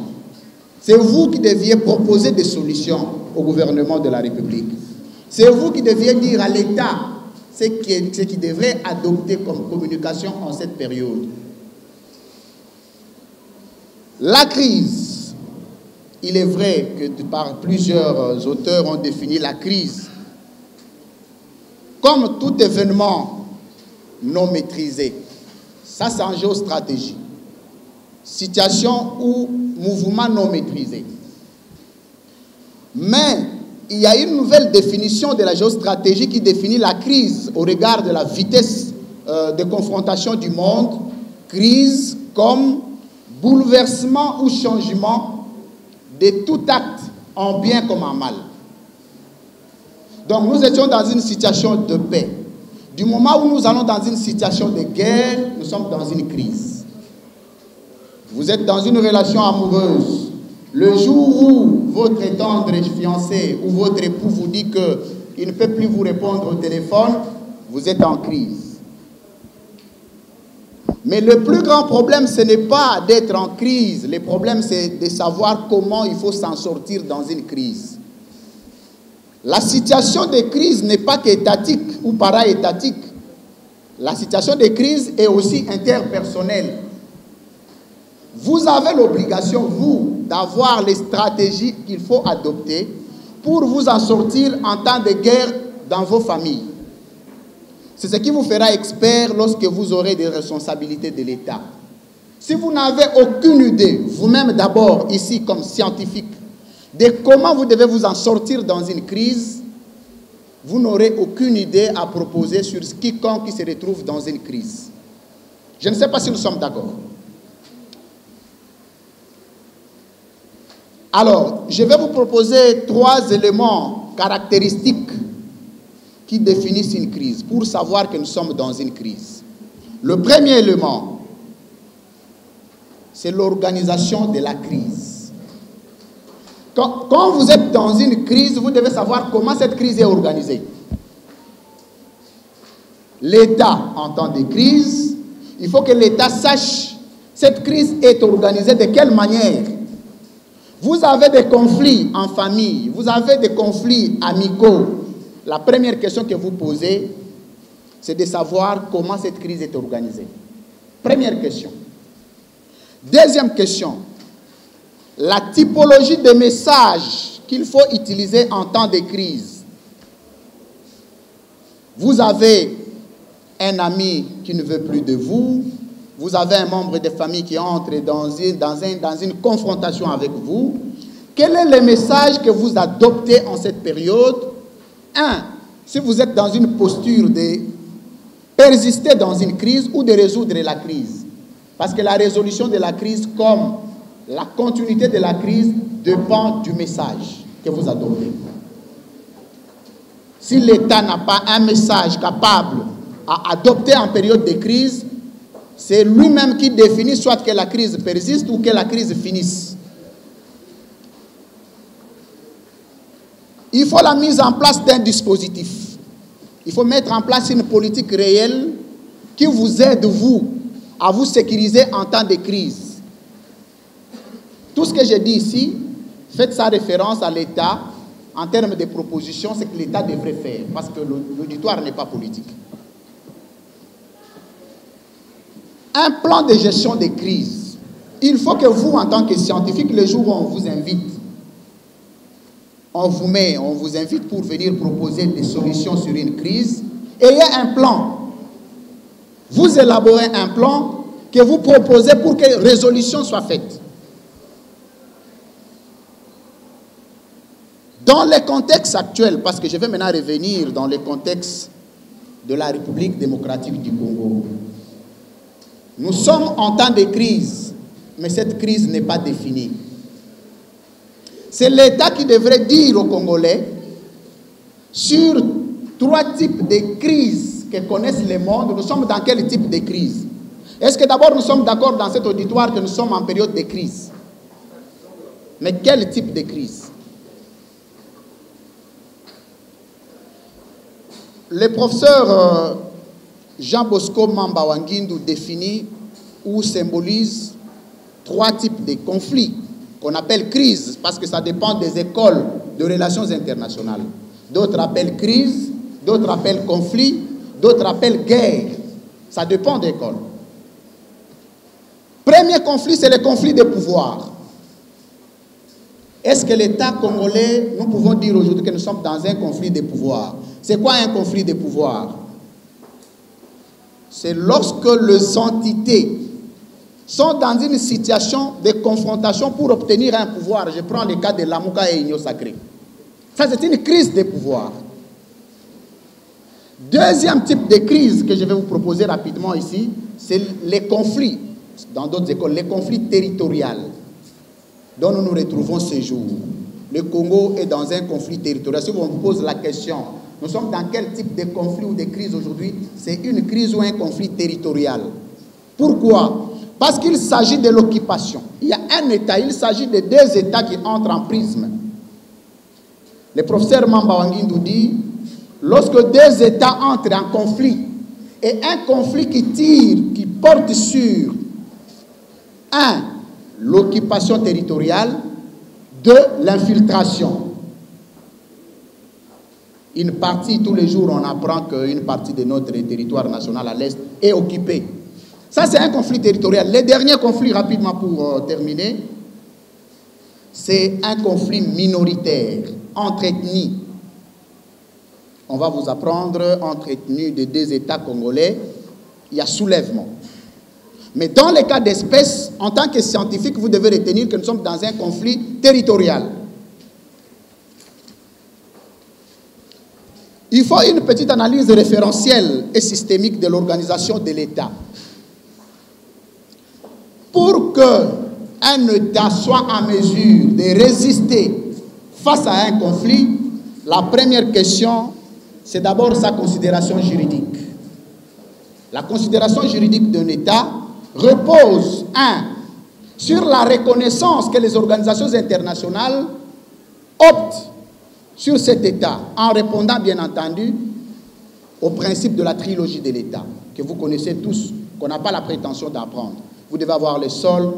C'est vous qui deviez proposer des solutions au gouvernement de la République. C'est vous qui deviez dire à l'État ce qu'il devrait adopter comme communication en cette période. La crise, il est vrai que par plusieurs auteurs ont défini la crise comme tout événement non maîtrisé. Ça, c'est en géostratégie. Situation ou mouvement non maîtrisé. Mais il y a une nouvelle définition de la géostratégie qui définit la crise au regard de la vitesse de confrontation du monde. Crise comme bouleversement ou changement de tout acte, en bien comme en mal. Donc nous étions dans une situation de paix. Du moment où nous allons dans une situation de guerre, nous sommes dans une crise. Vous êtes dans une relation amoureuse. Le jour où votre tendre fiancé ou votre époux vous dit qu'il ne peut plus vous répondre au téléphone, vous êtes en crise. Mais le plus grand problème, ce n'est pas d'être en crise. Le problème, c'est de savoir comment il faut s'en sortir dans une crise. La situation de crise n'est pas qu'étatique ou para-étatique. La situation de crise est aussi interpersonnelle. Vous avez l'obligation, vous, d'avoir les stratégies qu'il faut adopter pour vous en sortir en temps de guerre dans vos familles. C'est ce qui vous fera expert lorsque vous aurez des responsabilités de l'État. Si vous n'avez aucune idée, vous-même d'abord, ici comme scientifique, de comment vous devez vous en sortir dans une crise, vous n'aurez aucune idée à proposer sur quiconque qui se retrouve dans une crise. Je ne sais pas si nous sommes d'accord. Alors, je vais vous proposer 3 éléments caractéristiques qui définissent une crise, pour savoir que nous sommes dans une crise. Le premier élément, c'est l'organisation de la crise. Quand vous êtes dans une crise, vous devez savoir comment cette crise est organisée. L'État, en temps de crise, il faut que l'État sache cette crise est organisée de quelle manière. Vous avez des conflits en famille, vous avez des conflits amicaux. La première question que vous posez, c'est de savoir comment cette crise est organisée. Première question. Deuxième question, la typologie des messages qu'il faut utiliser en temps de crise. Vous avez un ami qui ne veut plus de vous, vous avez un membre de famille qui entre dans une confrontation avec vous. Quel est le message que vous adoptez en cette période? 1. Si vous êtes dans une posture de persister dans une crise ou de résoudre la crise. Parce que la résolution de la crise, comme la continuité de la crise, dépend du message que vous adoptez. Si l'État n'a pas un message capable à adopter en période de crise, c'est lui-même qui définit soit que la crise persiste ou que la crise finisse. Il faut la mise en place d'un dispositif. Il faut mettre en place une politique réelle qui vous aide, vous, à vous sécuriser en temps de crise. Tout ce que j'ai dit ici, faites sa référence à l'État en termes de propositions, c'est que l'État devrait faire, parce que l'auditoire n'est pas politique. Un plan de gestion des crises. Il faut que vous, en tant que scientifique, le jour où on vous invite, on vous invite pour venir proposer des solutions sur une crise, ayez un plan. Vous élaborez un plan que vous proposez pour que résolution soit faite. Dans le contexte actuel, parce que je vais maintenant revenir dans le contexte de la République démocratique du Congo, nous sommes en temps de crise, mais cette crise n'est pas définie. C'est l'État qui devrait dire aux Congolais sur 3 types de crises que connaissent le monde, nous sommes dans quel type de crise? Est-ce que d'abord nous sommes d'accord dans cet auditoire que nous sommes en période de crise? Mais quel type de crise? Le professeur Jean Bosco Mamba Wanguindu définit ou symbolise 3 types de conflits qu'on appelle crise, parce que ça dépend des écoles de relations internationales. D'autres appellent crise, d'autres appellent conflit, d'autres appellent guerre. Ça dépend des écoles. Premier conflit, c'est le conflit de pouvoir. Est-ce que l'État congolais, nous pouvons dire aujourd'hui que nous sommes dans un conflit de pouvoir? C'est quoi un conflit de pouvoir? C'est lorsque les entités sont dans une situation de confrontation pour obtenir un pouvoir. Je prends le cas de Lamouka et Igno Sacré. Ça, c'est une crise de pouvoir. Deuxième type de crise que je vais vous proposer rapidement ici, c'est les conflits, dans d'autres écoles, les conflits territoriaux dont nous nous retrouvons ces jours. Le Congo est dans un conflit territorial. Si on vous pose la question, nous sommes dans quel type de conflit ou de crise aujourd'hui? C'est une crise ou un conflit territorial. Pourquoi? Parce qu'il s'agit de l'occupation. Il y a un État, il s'agit de 2 États qui entrent en prisme. Le professeur Mamba Wanguindu dit, lorsque 2 États entrent en conflit, et un conflit qui porte sur 1, l'occupation territoriale, 2, l'infiltration. Une partie, tous les jours, on apprend qu'une partie de notre territoire national à l'Est est occupée. Ça, c'est un conflit territorial. Le dernier conflit, rapidement pour terminer, c'est un conflit minoritaire, entre ethnies. On va vous apprendre, entre ethnies de 2 États congolais, il y a soulèvement. Mais dans les cas d'espèce, en tant que scientifique, vous devez retenir que nous sommes dans un conflit territorial. Il faut une petite analyse référentielle et systémique de l'organisation de l'État. Pour qu'un État soit en mesure de résister face à un conflit, la première question, c'est d'abord sa considération juridique. La considération juridique d'un État repose, 1, sur la reconnaissance que les organisations internationales optent sur cet État, en répondant bien entendu au principe de la trilogie de l'État, que vous connaissez tous, qu'on n'a pas la prétention d'apprendre. Vous devez avoir le sol,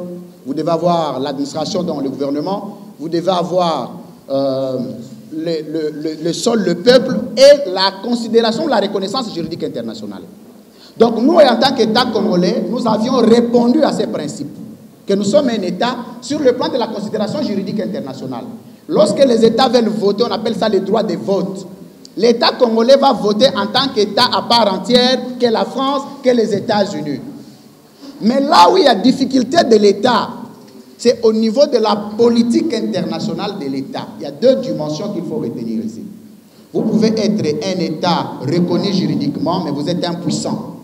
vous devez avoir l'administration dans le gouvernement, vous devez avoir le sol, le peuple et la considération, la reconnaissance juridique internationale. Donc nous, en tant qu'État congolais, nous avions répondu à ces principes, que nous sommes un État sur le plan de la considération juridique internationale. Lorsque les États veulent voter, on appelle ça le droit de vote. L'État congolais va voter en tant qu'État à part entière, que la France, que les États-Unis. Mais là où il y a difficulté de l'État, c'est au niveau de la politique internationale de l'État. Il y a 2 dimensions qu'il faut retenir ici. Vous pouvez être un État reconnu juridiquement, mais vous êtes impuissant.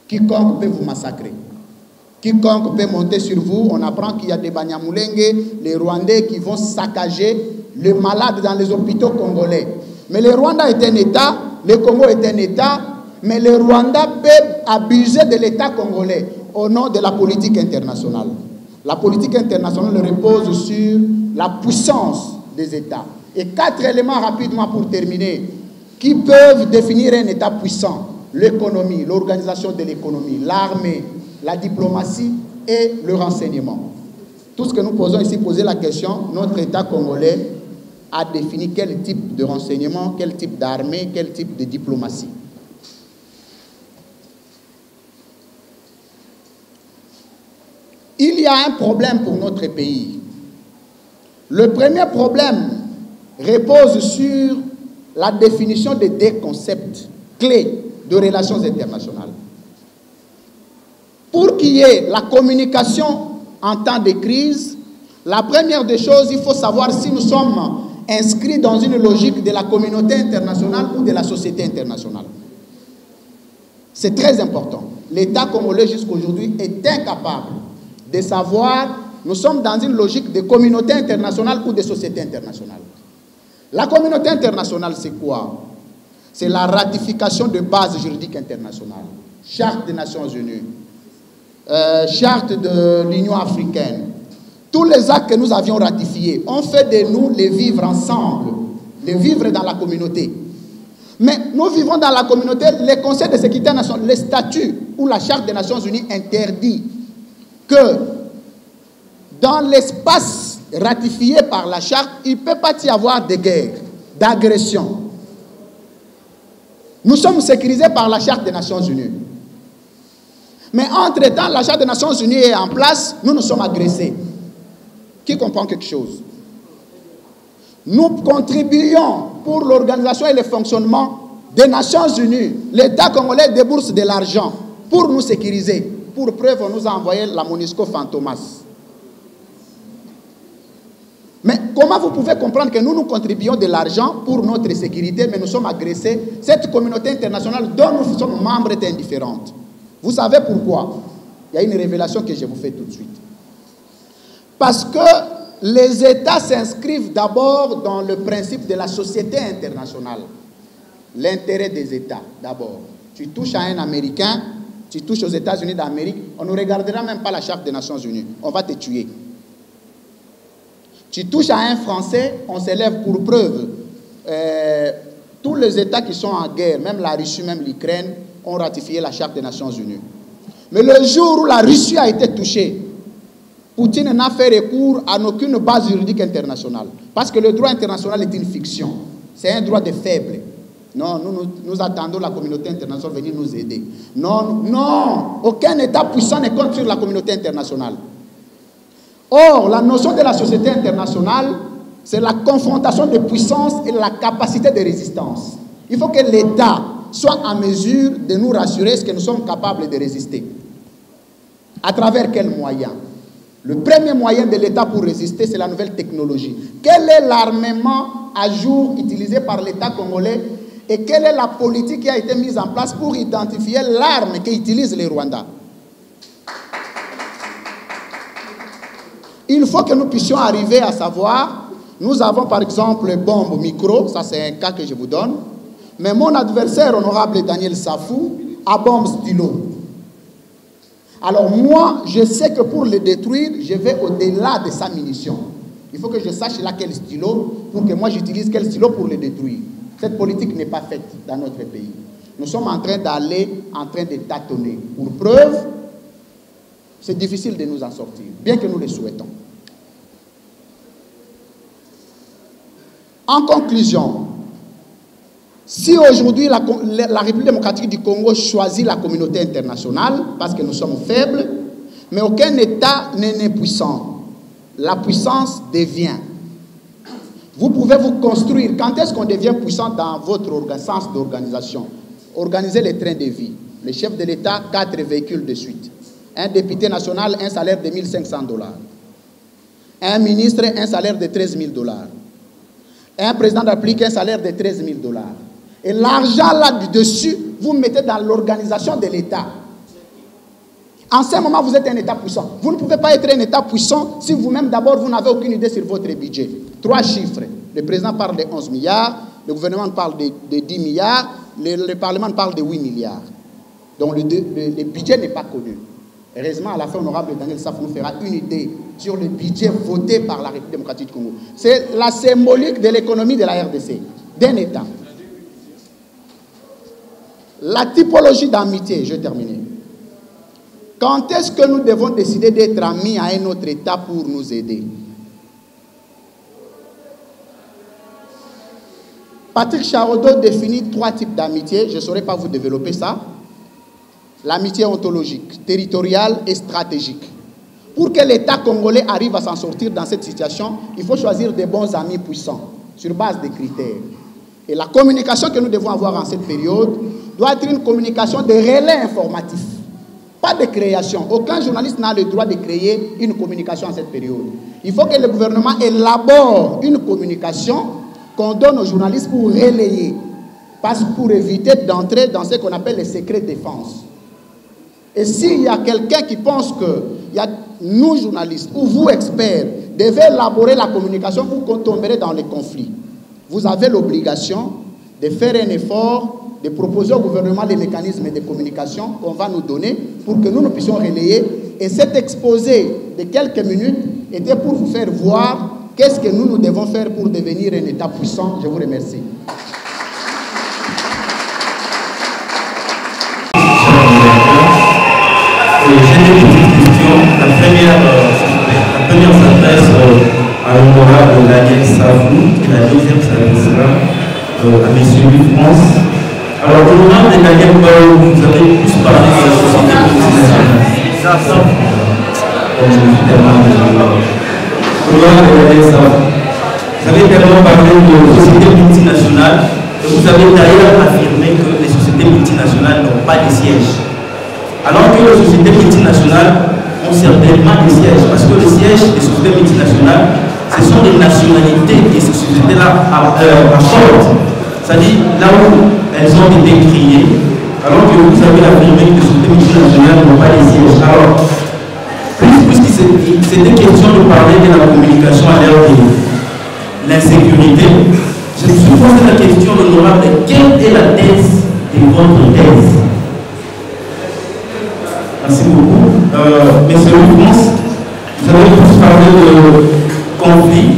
Quiconque peut vous massacrer. Quiconque peut monter sur vous. On apprend qu'il y a des Banyamulenge, les Rwandais qui vont saccager les malades dans les hôpitaux congolais. Mais le Rwanda est un État, le Congo est un État, mais le Rwanda peut abuser de l'État congolais au nom de la politique internationale. La politique internationale repose sur la puissance des États. Et 4 éléments rapidement pour terminer, qui peuvent définir un État puissant. L'économie, l'organisation de l'économie, l'armée, la diplomatie et le renseignement. Tout ce que nous posons ici, poser la question, notre État congolais a défini quel type de renseignement, quel type d'armée, quel type de diplomatie. Il y a un problème pour notre pays. Le premier problème repose sur la définition de 2 concepts clés de relations internationales. Pour qu'il y ait la communication en temps de crise, la première des choses, il faut savoir si nous sommes inscrits dans une logique de la communauté internationale ou de la société internationale. C'est très important. L'État congolais jusqu'aujourd'hui est incapable de savoir, nous sommes dans une logique de communauté internationale ou de société internationale. La communauté internationale, c'est quoi? C'est la ratification de bases juridiques internationales. Charte des Nations Unies, charte de l'Union africaine, tous les actes que nous avions ratifiés ont fait de nous les vivre ensemble, les vivre dans la communauté. Mais nous vivons dans la communauté, les conseils de sécurité nationale, les statuts ou la charte des Nations Unies interdit que dans l'espace ratifié par la charte, il ne peut pas y avoir de guerre, d'agression. Nous sommes sécurisés par la charte des Nations Unies. Mais entre-temps, la charte des Nations Unies est en place, nous sommes agressés. Qui comprend quelque chose? Nous contribuons pour l'organisation et le fonctionnement des Nations Unies. L'État congolais débourse de l'argent pour nous sécuriser. Pour preuve, on nous a envoyé la MONUSCO Fantomas. Mais comment vous pouvez comprendre que nous contribuons de l'argent pour notre sécurité, mais nous sommes agressés? Cette communauté internationale dont nous sommes membres est indifférente. Vous savez pourquoi? Il y a une révélation que je vous fais tout de suite. Parce que les États s'inscrivent d'abord dans le principe de la société internationale. L'intérêt des États, d'abord. Tu touches à un Américain, tu touches aux États-Unis d'Amérique, on ne regardera même pas la charte des Nations Unies. On va te tuer. Tu touches à un Français, on s'élève pour preuve. Tous les États qui sont en guerre, même la Russie, même l'Ukraine, ont ratifié la charte des Nations Unies. Mais le jour où la Russie a été touchée, Poutine n'a fait recours à aucune base juridique internationale. Parce que le droit international est une fiction. C'est un droit des faibles. Non, nous attendons la communauté internationale venir nous aider. Non, non, aucun État puissant ne compte sur la communauté internationale. Or, la notion de la société internationale, c'est la confrontation de puissances et la capacité de résistance. Il faut que l'État soit en mesure de nous rassurer est-ce que nous sommes capables de résister. À travers quels moyens? Le premier moyen de l'État pour résister, c'est la nouvelle technologie. Quel est l'armement à jour utilisé par l'État congolais et quelle est la politique qui a été mise en place pour identifier l'arme qu'utilisent les Rwandais? Il faut que nous puissions arriver à savoir, nous avons par exemple les bombes micro, ça c'est un cas que je vous donne, mais mon adversaire honorable Daniel Safou a bombe stylo. Alors moi, je sais que pour le détruire, je vais au-delà de sa munition. Il faut que je sache là quel stylo, pour que moi j'utilise quel stylo pour le détruire. Cette politique n'est pas faite dans notre pays. Nous sommes en train d'aller, en train de tâtonner. Pour preuve, c'est difficile de nous en sortir, bien que nous le souhaitons. En conclusion, si aujourd'hui la République démocratique du Congo choisit la communauté internationale, parce que nous sommes faibles, mais aucun État n'est puissant. La puissance devient. Vous pouvez vous construire. Quand est-ce qu'on devient puissant dans votre sens d'organisation? Organisez les trains de vie. Le chef de l'État, 4 véhicules de suite. Un député national, un salaire de 1 500 $. Un ministre, un salaire de 13 000 $. Un président de la République, un salaire de 13 000 $. Et l'argent là-dessus, vous mettez dans l'organisation de l'État. En ce moment, vous êtes un État puissant. Vous ne pouvez pas être un État puissant si vous-même, d'abord, vous n'avez aucune idée sur votre budget. 3 chiffres. Le président parle de 11 milliards, le gouvernement parle de 10 milliards, le Parlement parle de 8 milliards. Donc, le budget n'est pas connu. Heureusement, à la fin, honorable Daniel Safou nous fera une idée sur le budget voté par la République démocratique du Congo. C'est la symbolique de l'économie de la RDC, d'un État. La typologie d'amitié, je vais terminer. Quand est-ce que nous devons décider d'être amis à un autre État pour nous aider? Patrick Charodeau définit 3 types d'amitié. Je ne saurais pas vous développer ça. L'amitié ontologique, territoriale et stratégique. Pour que l'État congolais arrive à s'en sortir dans cette situation, il faut choisir des bons amis puissants, sur base des critères. Et la communication que nous devons avoir en cette période doit être une communication de relais informatif, pas de création. Aucun journaliste n'a le droit de créer une communication en cette période. Il faut que le gouvernement élabore une communication qu'on donne aux journalistes pour relayer, pour éviter d'entrer dans ce qu'on appelle les secrets de défense. Et s'il y a quelqu'un qui pense que nous, journalistes, ou vous, experts, devez élaborer la communication, vous tomberez dans les conflits. Vous avez l'obligation de faire un effort, de proposer au gouvernement les mécanismes de communication qu'on va nous donner pour que nous puissions relayer. Et cet exposé de quelques minutes était pour vous faire voir qu'est-ce que nous devons faire pour devenir un État puissant. Je vous remercie. J'ai des petites questions. La première s'adresse à l'honorable Daniel Savou et la deuxième s'adressera à M. Louis France. Alors, l'honorable Daniel Savou, vous avez plus parlé de la société multinationale. L'honorable Daniel Savou, vous avez également parlé de sociétés multinationales et vous avez d'ailleurs affirmé que les sociétés multinationales n'ont pas de siège. Alors que les sociétés multinationales ont certainement des sièges, parce que les sièges des sociétés multinationales, ce sont des nationalités que ces sociétés-là apportent, c'est-à-dire là où elles ont été créées, alors que vous avez affirmé que les sociétés multinationales n'ont pas de sièges. Alors, puisque c'était question de parler de la communication à l'ère de l'insécurité, je me suis posé la question, l'honorable, quelle est la thèse de votre thèse? Merci beaucoup. Monsieur Louis France, vous avez tous parlé de conflit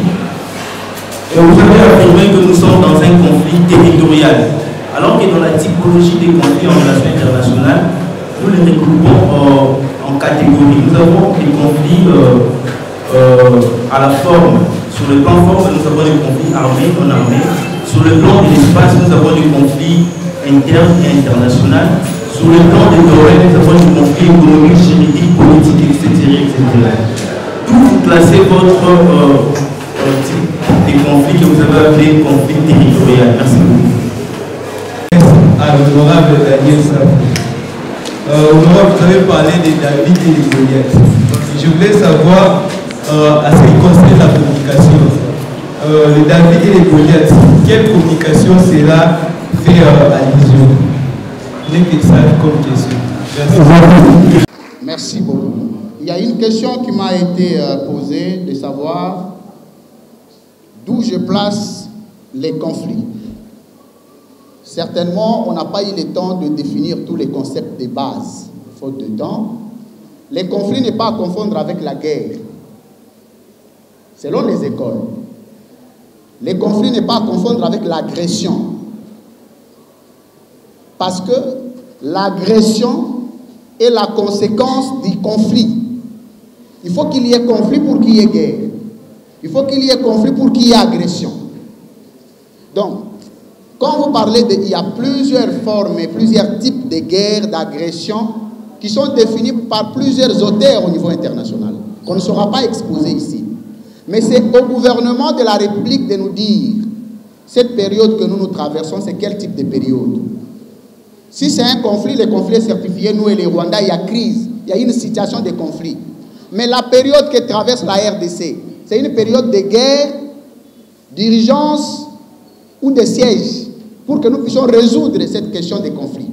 et vous avez affirmé que nous sommes dans un conflit territorial. Alors que dans la typologie des conflits en relation internationale, nous les regroupons en catégories. Nous avons des conflits à la forme. Sur le plan forme, nous avons des conflits armés, non armés. Sur le plan de l'espace, nous avons des conflits internes et internationaux. Sur le plan des domaines, nous avons des conflits économiques, juridiques, politiques, etc. D'où vous classez votre type de conflit que vous avez appelé conflit territorial. Merci beaucoup. À l'honorable Daniel Savou. Honorable, vous avez parlé des David et des Goliath. Je voulais savoir, à ce qui concerne la communication, les David et les Goliath, quelle communication cela fait allusion? Comme question. Merci. Merci beaucoup. Il y a une question qui m'a été posée de savoir d'où je place les conflits. Certainement, on n'a pas eu le temps de définir tous les concepts de base, faute de temps. Les conflits n'est pas à confondre avec la guerre, selon les écoles. Les conflits n'est pas à confondre avec l'agression. Parce que l'agression est la conséquence du conflit. Il faut qu'il y ait conflit pour qu'il y ait guerre. Il faut qu'il y ait conflit pour qu'il y ait agression. Donc, quand vous parlez de... Il y a plusieurs formes et plusieurs types de guerres, d'agressions qui sont définis par plusieurs auteurs au niveau international, qu'on ne saura pas exposer ici. Mais c'est au gouvernement de la République de nous dire cette période que nous traversons, c'est quel type de période. Si c'est un conflit, le conflit est certifié, nous et les Rwandais, il y a crise, il y a une situation de conflit. Mais la période que traverse la RDC, c'est une période de guerre, d'urgence ou de siège, pour que nous puissions résoudre cette question de conflit.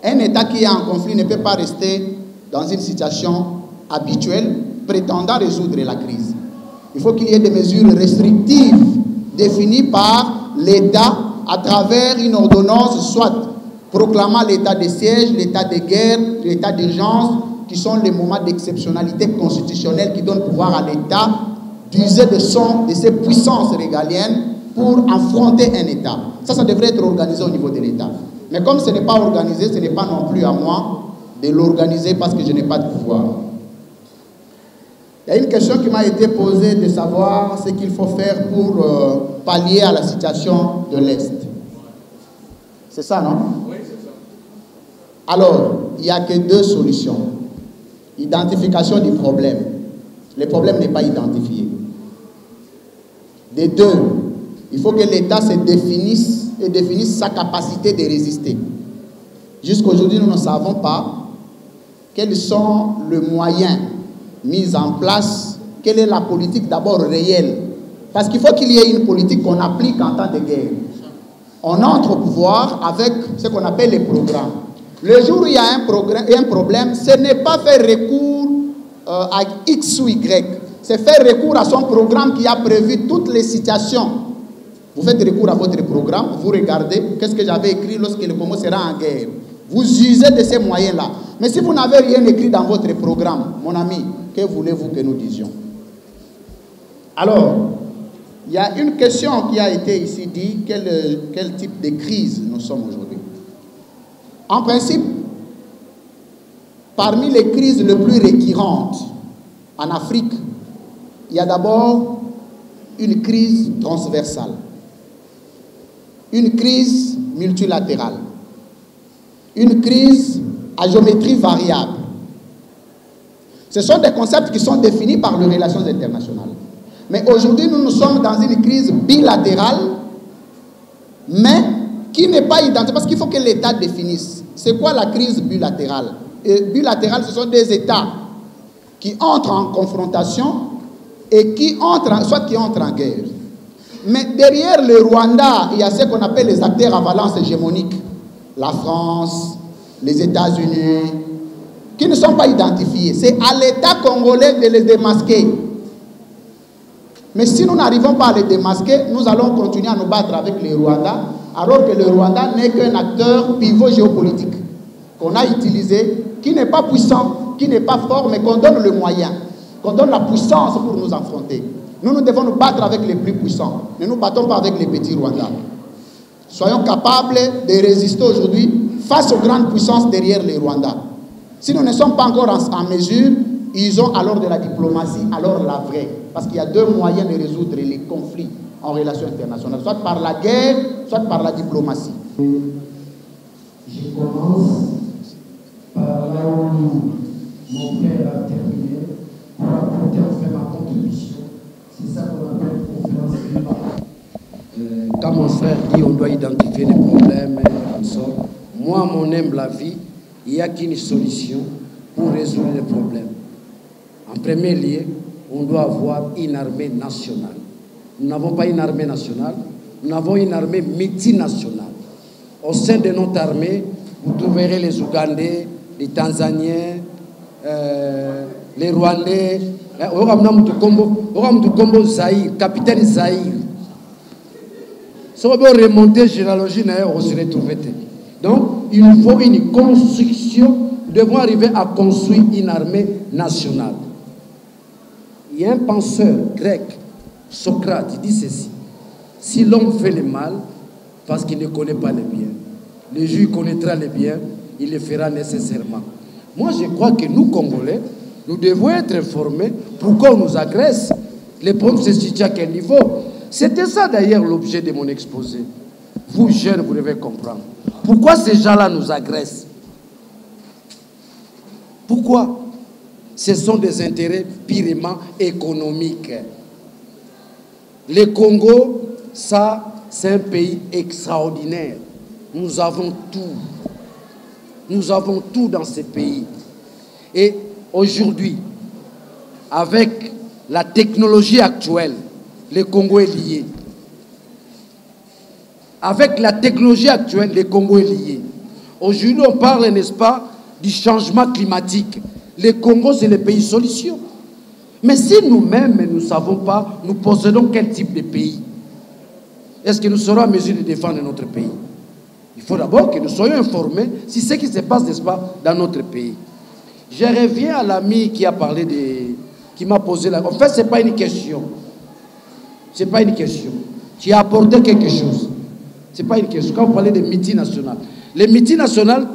Un État qui est en conflit ne peut pas rester dans une situation habituelle, prétendant résoudre la crise. Il faut qu'il y ait des mesures restrictives définies par l'État à travers une ordonnance, soit proclamant l'état de siège, l'état de guerre, l'état d'urgence, qui sont les moments d'exceptionnalité constitutionnelle qui donnent pouvoir à l'État d'user de ses puissances régaliennes pour affronter un État. Ça devrait être organisé au niveau de l'État. Mais comme ce n'est pas organisé, ce n'est pas non plus à moi de l'organiser parce que je n'ai pas de pouvoir. Il y a une question qui m'a été posée de savoir ce qu'il faut faire pour pallier à la situation de l'Est. C'est ça, non? Oui, c'est ça. Alors, il n'y a que deux solutions. Identification du problème. Le problème n'est pas identifié. Des deux, il faut que l'État se définisse et définisse sa capacité de résister. Jusqu'aujourd'hui, nous ne savons pas quels sont les moyens mis en place, quelle est la politique d'abord réelle. Parce qu'il faut qu'il y ait une politique qu'on applique en temps de guerre. On entre au pouvoir avec ce qu'on appelle les programmes. Le jour où il y a un problème, ce n'est pas faire recours à X ou Y. C'est faire recours à son programme qui a prévu toutes les situations Vous faites recours à votre programme, vous regardez, qu'est-ce que j'avais écrit lorsque le Congo sera en guerre. Vous usez de ces moyens-là. Mais si vous n'avez rien écrit dans votre programme, mon ami, que voulez-vous que nous disions? Alors, il y a une question qui a été ici dit, quel type de crise nous sommes aujourd'hui? En principe, parmi les crises les plus récurrentes en Afrique, il y a d'abord une crise transversale, une crise multilatérale, une crise à géométrie variable. Ce sont des concepts qui sont définis par les relations internationales. Mais aujourd'hui, nous sommes dans une crise bilatérale, mais qui n'est pas identique, parce qu'il faut que l'État définisse. C'est quoi la crise bilatérale? Et bilatérale, ce sont des États qui entrent en confrontation et qui entrent, qui entrent en guerre. Mais derrière le Rwanda, il y a ce qu'on appelle les acteurs à valence hégémonique. La France, les États-Unis, qui ne sont pas identifiés. C'est à l'État congolais de les démasquer. Mais si nous n'arrivons pas à les démasquer, nous allons continuer à nous battre avec le Rwanda, alors que le Rwanda n'est qu'un acteur pivot géopolitique qu'on a utilisé, qui n'est pas puissant, qui n'est pas fort, mais qu'on donne le moyen, qu'on donne la puissance pour nous affronter. Nous devons nous battre avec les plus puissants. Ne nous battons pas avec les petits Rwandais. Soyons capables de résister aujourd'hui face aux grandes puissances derrière les Rwandais. Si nous ne sommes pas encore en mesure, ils ont alors de la diplomatie, alors la vraie. Parce qu'il y a deux moyens de résoudre les conflits en relations internationales, soit par la guerre, soit par la diplomatie. Je commence par là où mon frère a terminé pour apporter enfin ma contribution. C'est ça qu'on appelle conférence débat. Quand mon frère dit on doit identifier les problèmes, moi, mon humble avis, il n'y a qu'une solution pour résoudre les problèmes. En premier lieu, on doit avoir une armée nationale. Nous n'avons pas une armée nationale, nous avons une armée multinationale. Au sein de notre armée, vous trouverez les Ougandais, les Tanzaniens, les Rwandais, Zahir, capitaine Zahir. Si on veut remonter généalogie, on se retrouve. Donc, il nous faut une construction. Nous devons arriver à construire une armée nationale. Il y a un penseur grec, Socrate, il dit ceci. Si l'homme fait le mal, parce qu'il ne connaît pas le bien, le jour il connaîtra le bien, il le fera nécessairement. Moi, je crois que nous, Congolais, nous devons être informés pourquoi on nous agresse. Les problèmes se situent à quel niveau? C'était ça d'ailleurs l'objet de mon exposé. Vous, jeunes, vous devez comprendre. Pourquoi ces gens-là nous agressent? Pourquoi? Ce sont des intérêts purement économiques. Le Congo, ça, c'est un pays extraordinaire. Nous avons tout. Nous avons tout dans ce pays. Et aujourd'hui, avec la technologie actuelle, le Congo est lié. Avec la technologie actuelle, le Congo est lié. Aujourd'hui, on parle, n'est-ce pas, du changement climatique. Le Congo, c'est le pays solution. Mais si nous-mêmes, nous ne savons pas, nous possédons quel type de pays, est-ce que nous serons en mesure de défendre notre pays? Il faut d'abord que nous soyons informés sur ce qui se passe, n'est-ce pas, dans notre pays. Je reviens à l'ami qui a parlé qui m'a posé la... En fait, ce n'est pas une question. Ce n'est pas une question. Tu as apporté quelque chose. Ce n'est pas une question. Quand vous parlez des multinationales, les multinationales,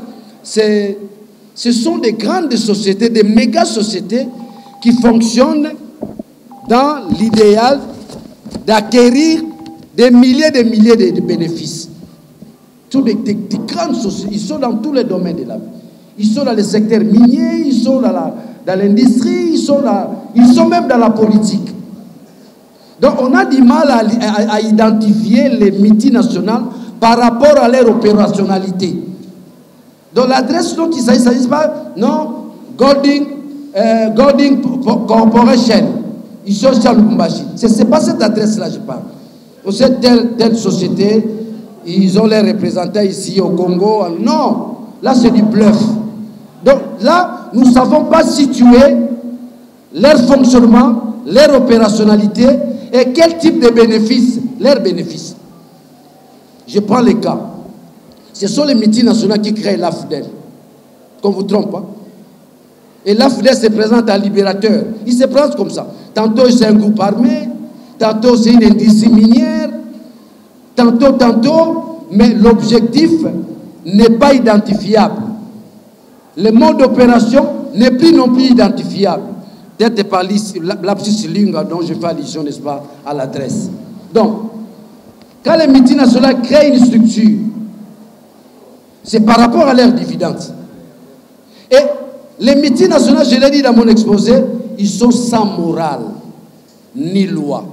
ce sont des grandes sociétés, des méga sociétés qui fonctionnent dans l'idéal d'acquérir des milliers de bénéfices. Tous des grandes sociétés, ils sont dans tous les domaines de la vie. Ils sont dans le secteur minier, ils sont dans l'industrie, ils sont même dans la politique. Donc on a du mal à identifier les multinationales par rapport à leur opérationnalité. Donc l'adresse dont il s'agit, ne pas, non, Golding Corporation, ils sont sur Lubumbashi. Ce n'est pas cette adresse-là, je parle. On sait telle société, ils ont les représentants ici au Congo. Non, là c'est du bluff. Donc là, nous ne savons pas situer leur fonctionnement, leur opérationnalité et quel type de bénéfices, leurs bénéfices. Je prends les cas. Ce sont les multinationales qui créent l'AFDEL. Qu'on ne vous trompe pas. Et l'AFDEL se présente à Libérateur. Il se présente comme ça. Tantôt c'est un groupe armé, tantôt c'est une industrie minière, tantôt, mais l'objectif n'est pas identifiable. Le mode d'opération n'est plus non plus identifiable. Peut-être par l'absus lingue dont je fais allusion, n'est-ce pas, à l'adresse. Donc, quand les multinationales créent une structure, c'est par rapport à leurs dividendes. Et les multinationales, je l'ai dit dans mon exposé, ils sont sans morale, ni loi.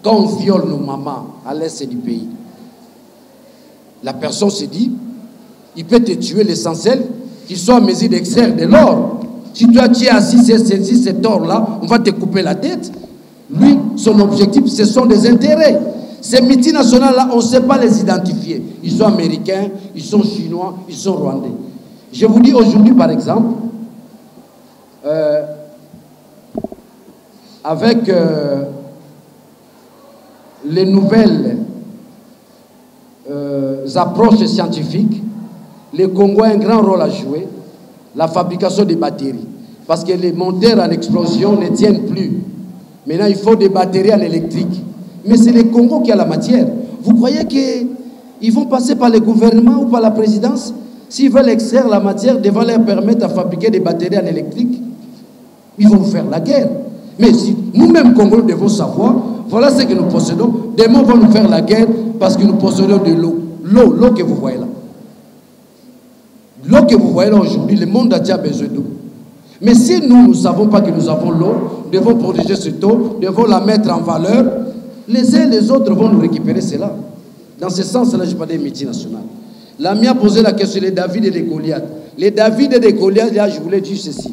Quand on viole nos mamans à l'est du pays, la personne se dit, il peut te tuer, l'essentiel, qu'il soit en mesure d'extraire de l'or. Si toi tu es assis cet or-là, on va te couper la tête. Lui, son objectif, ce sont des intérêts. Ces multinationales-là, on ne sait pas les identifier. Ils sont américains, ils sont chinois, ils sont rwandais. Je vous dis aujourd'hui, par exemple, avec les nouvelles approches scientifiques, le Congo a un grand rôle à jouer, la fabrication des batteries. Parce que les moteurs en explosion ne tiennent plus. Maintenant, il faut des batteries en électrique. Mais c'est le Congo qui a la matière. Vous croyez qu'ils vont passer par le gouvernement ou par la présidence? S'ils veulent extraire la matière, devant leur permettre de fabriquer des batteries en électrique, ils vont faire la guerre. Mais si nous-mêmes, Congolais, devons savoir, voilà ce que nous possédons. Demain, ils vont nous faire la guerre parce que nous possédons de l'eau. L'eau que vous voyez là. L'eau que vous voyez là aujourd'hui, le monde a déjà besoin d'eau. Mais si nous ne savons pas que nous avons l'eau, nous devons protéger cette eau, nous devons la mettre en valeur, les uns et les autres vont nous récupérer cela. Dans ce sens-là, je parle des multinationales. L'ami a posé la question, les David et les Goliath. Les David et les Goliath, là, je voulais dire ceci.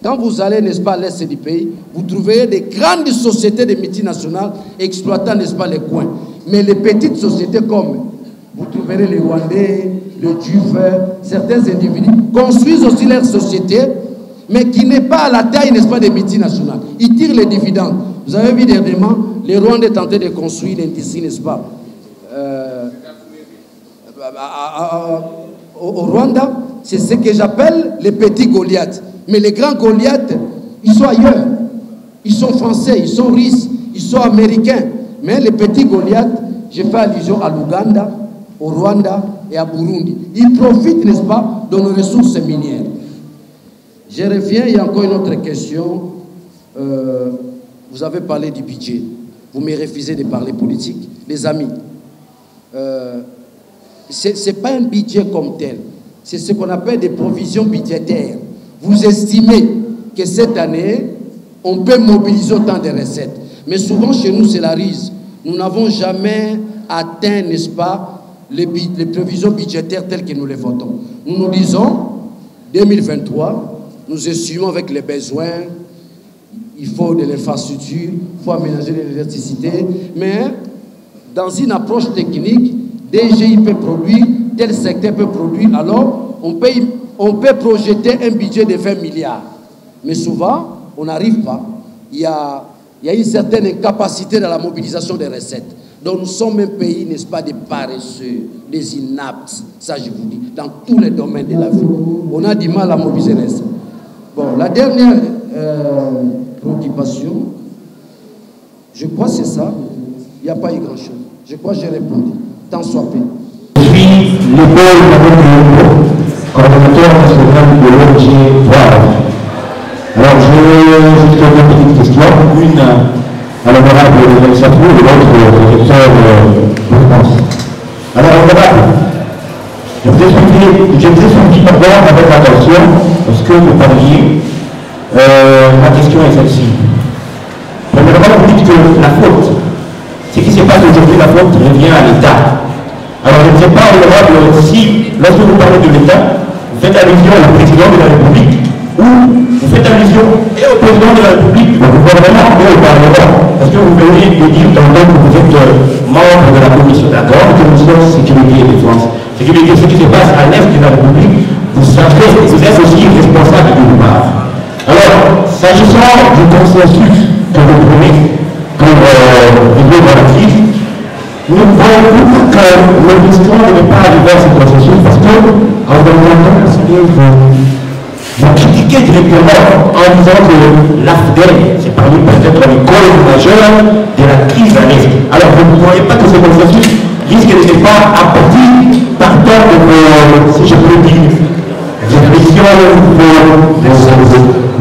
Quand vous allez, n'est-ce pas, à l'est du pays, vous trouverez des grandes sociétés de multinationales exploitant, n'est-ce pas, les coins. Mais les petites sociétés comme, vous trouverez les Rwandais, le Duf, certains individus construisent aussi leur société, mais qui n'est pas à la taille, n'est-ce pas, des multinationales. Ils tirent les dividendes. Vous avez vu dernièrement, les Rwandais tentaient de construire l'industrie, n'est-ce pas, au Rwanda, c'est ce que j'appelle les petits Goliaths. Mais les grands Goliaths, ils sont ailleurs. Ils sont français, ils sont russes, ils sont américains. Mais les petits Goliaths, je fais allusion à l'Ouganda, au Rwanda et à Burundi. Ils profitent, n'est-ce pas, de nos ressources minières. Je reviens, il y a encore une autre question. Vous avez parlé du budget. Vous me refusez de parler politique. Les amis, ce n'est pas un budget comme tel. C'est ce qu'on appelle des provisions budgétaires. Vous estimez que cette année, on peut mobiliser autant de recettes. Mais souvent, chez nous, c'est la rise. Nous n'avons jamais atteint, n'est-ce pas, les prévisions budgétaires telles que nous les votons. Nous nous disons, 2023, nous estimons avec les besoins, il faut de l'infrastructure, il faut aménager de l'électricité, mais dans une approche technique, DGI peut produire, tel secteur peut produire, alors on peut projeter un budget de 20 milliards. Mais souvent, on n'arrive pas. Il y a une certaine incapacité dans la mobilisation des recettes. Donc nous sommes un pays, n'est-ce pas, des paresseux, des inaptes, ça je vous dis, dans tous les domaines de la vie. On a du mal à mobiliser les recettes. Bon, la dernière préoccupation, je crois que c'est ça, il n'y a pas eu grand-chose. Je crois que j'ai répondu, tant soit peu. Je suis le coordonnateur national de l'ONG Poivre. Alors, je te pose une petite question, une à l'honorable Alex Satou et l'autre au directeur de France. Alors, honorable, je vous explique d'abord avec attention, parce que vous parliez, ma question est celle-ci. Premièrement, vous dites que la faute, ce qui se passe aujourd'hui, la faute revient à l'État. Alors, je ne sais pas, honorable, si, lorsque vous parlez de l'État, vous faites allusion au président de la République ou vous faites allusion et au président de la République, au gouvernement et au Parlement. Parce que vous venez de dire tantôt que vous êtes membre de la commission d'accord, commission sécurité et défense. Ce qui veut dire ce qui se passe à l'est de la République, vous savez, vous êtes aussi responsable d'une part. Alors, s'agissant du consensus que vous prenez pour régler dans la crise, Nous voyons que l'histoire n'est pas arrivée à ce processus parce que, en demandant, vous critiquez directement en disant que l'AFDEL, c'est parmi peut-être les causes majeures de la crise à risque. Alors, vous ne croyez pas que ce processus risque de ne pas apporter par tant de vos, si je peux dire, réflexions, vos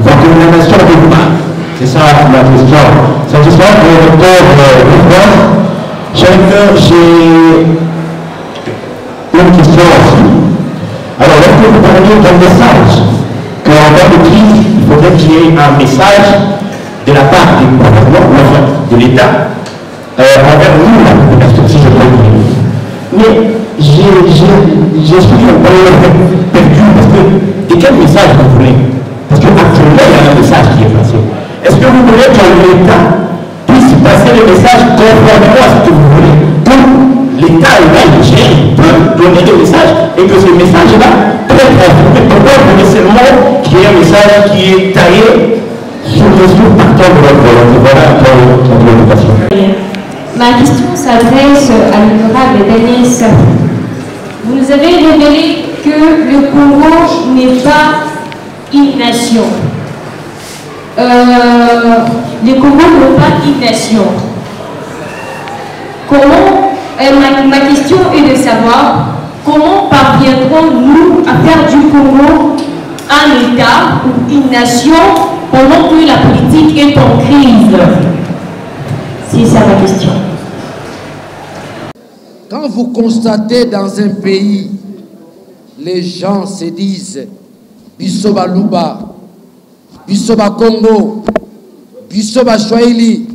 recommandations de pas. C'est ça la question. Cette histoire pour le docteur Rivoire, j'ai une question aussi. Alors, lorsque vous parlez d'un message, qu'en temps de crise, il faudrait qu'il y ait un message de la part du gouvernement, de l'État, envers nous, la population, si je peux dire. Mais je suis un peu perdu parce que de quel message vous voulez? Parce qu'actuellement, il y a un message qui est passé. Est-ce que vous voulez que l'État puisse passer le message conformément à ce que vous voulez? Donc, l'État il peut donner des messages et que ce message-là peut être transformé. Pourquoi vous voulez seulement qu'il y ait un message qui est taillé sur mesure partant de votre volonté? Voilà un peu notre préoccupation. Ma question s'adresse à l'honorable Daniel Safou. Vous nous avez révélé que le Congo n'est pas une nation. Le Congo n'est pas une nation. Comment, ma question est de savoir comment parviendrons-nous à faire du Congo un État ou une nation pendant que la politique est en crise? C'est ça ma question. Quand vous constatez dans un pays, les gens se disent Bisoba Luba, Bisoba Congo, Bisoba Swahili,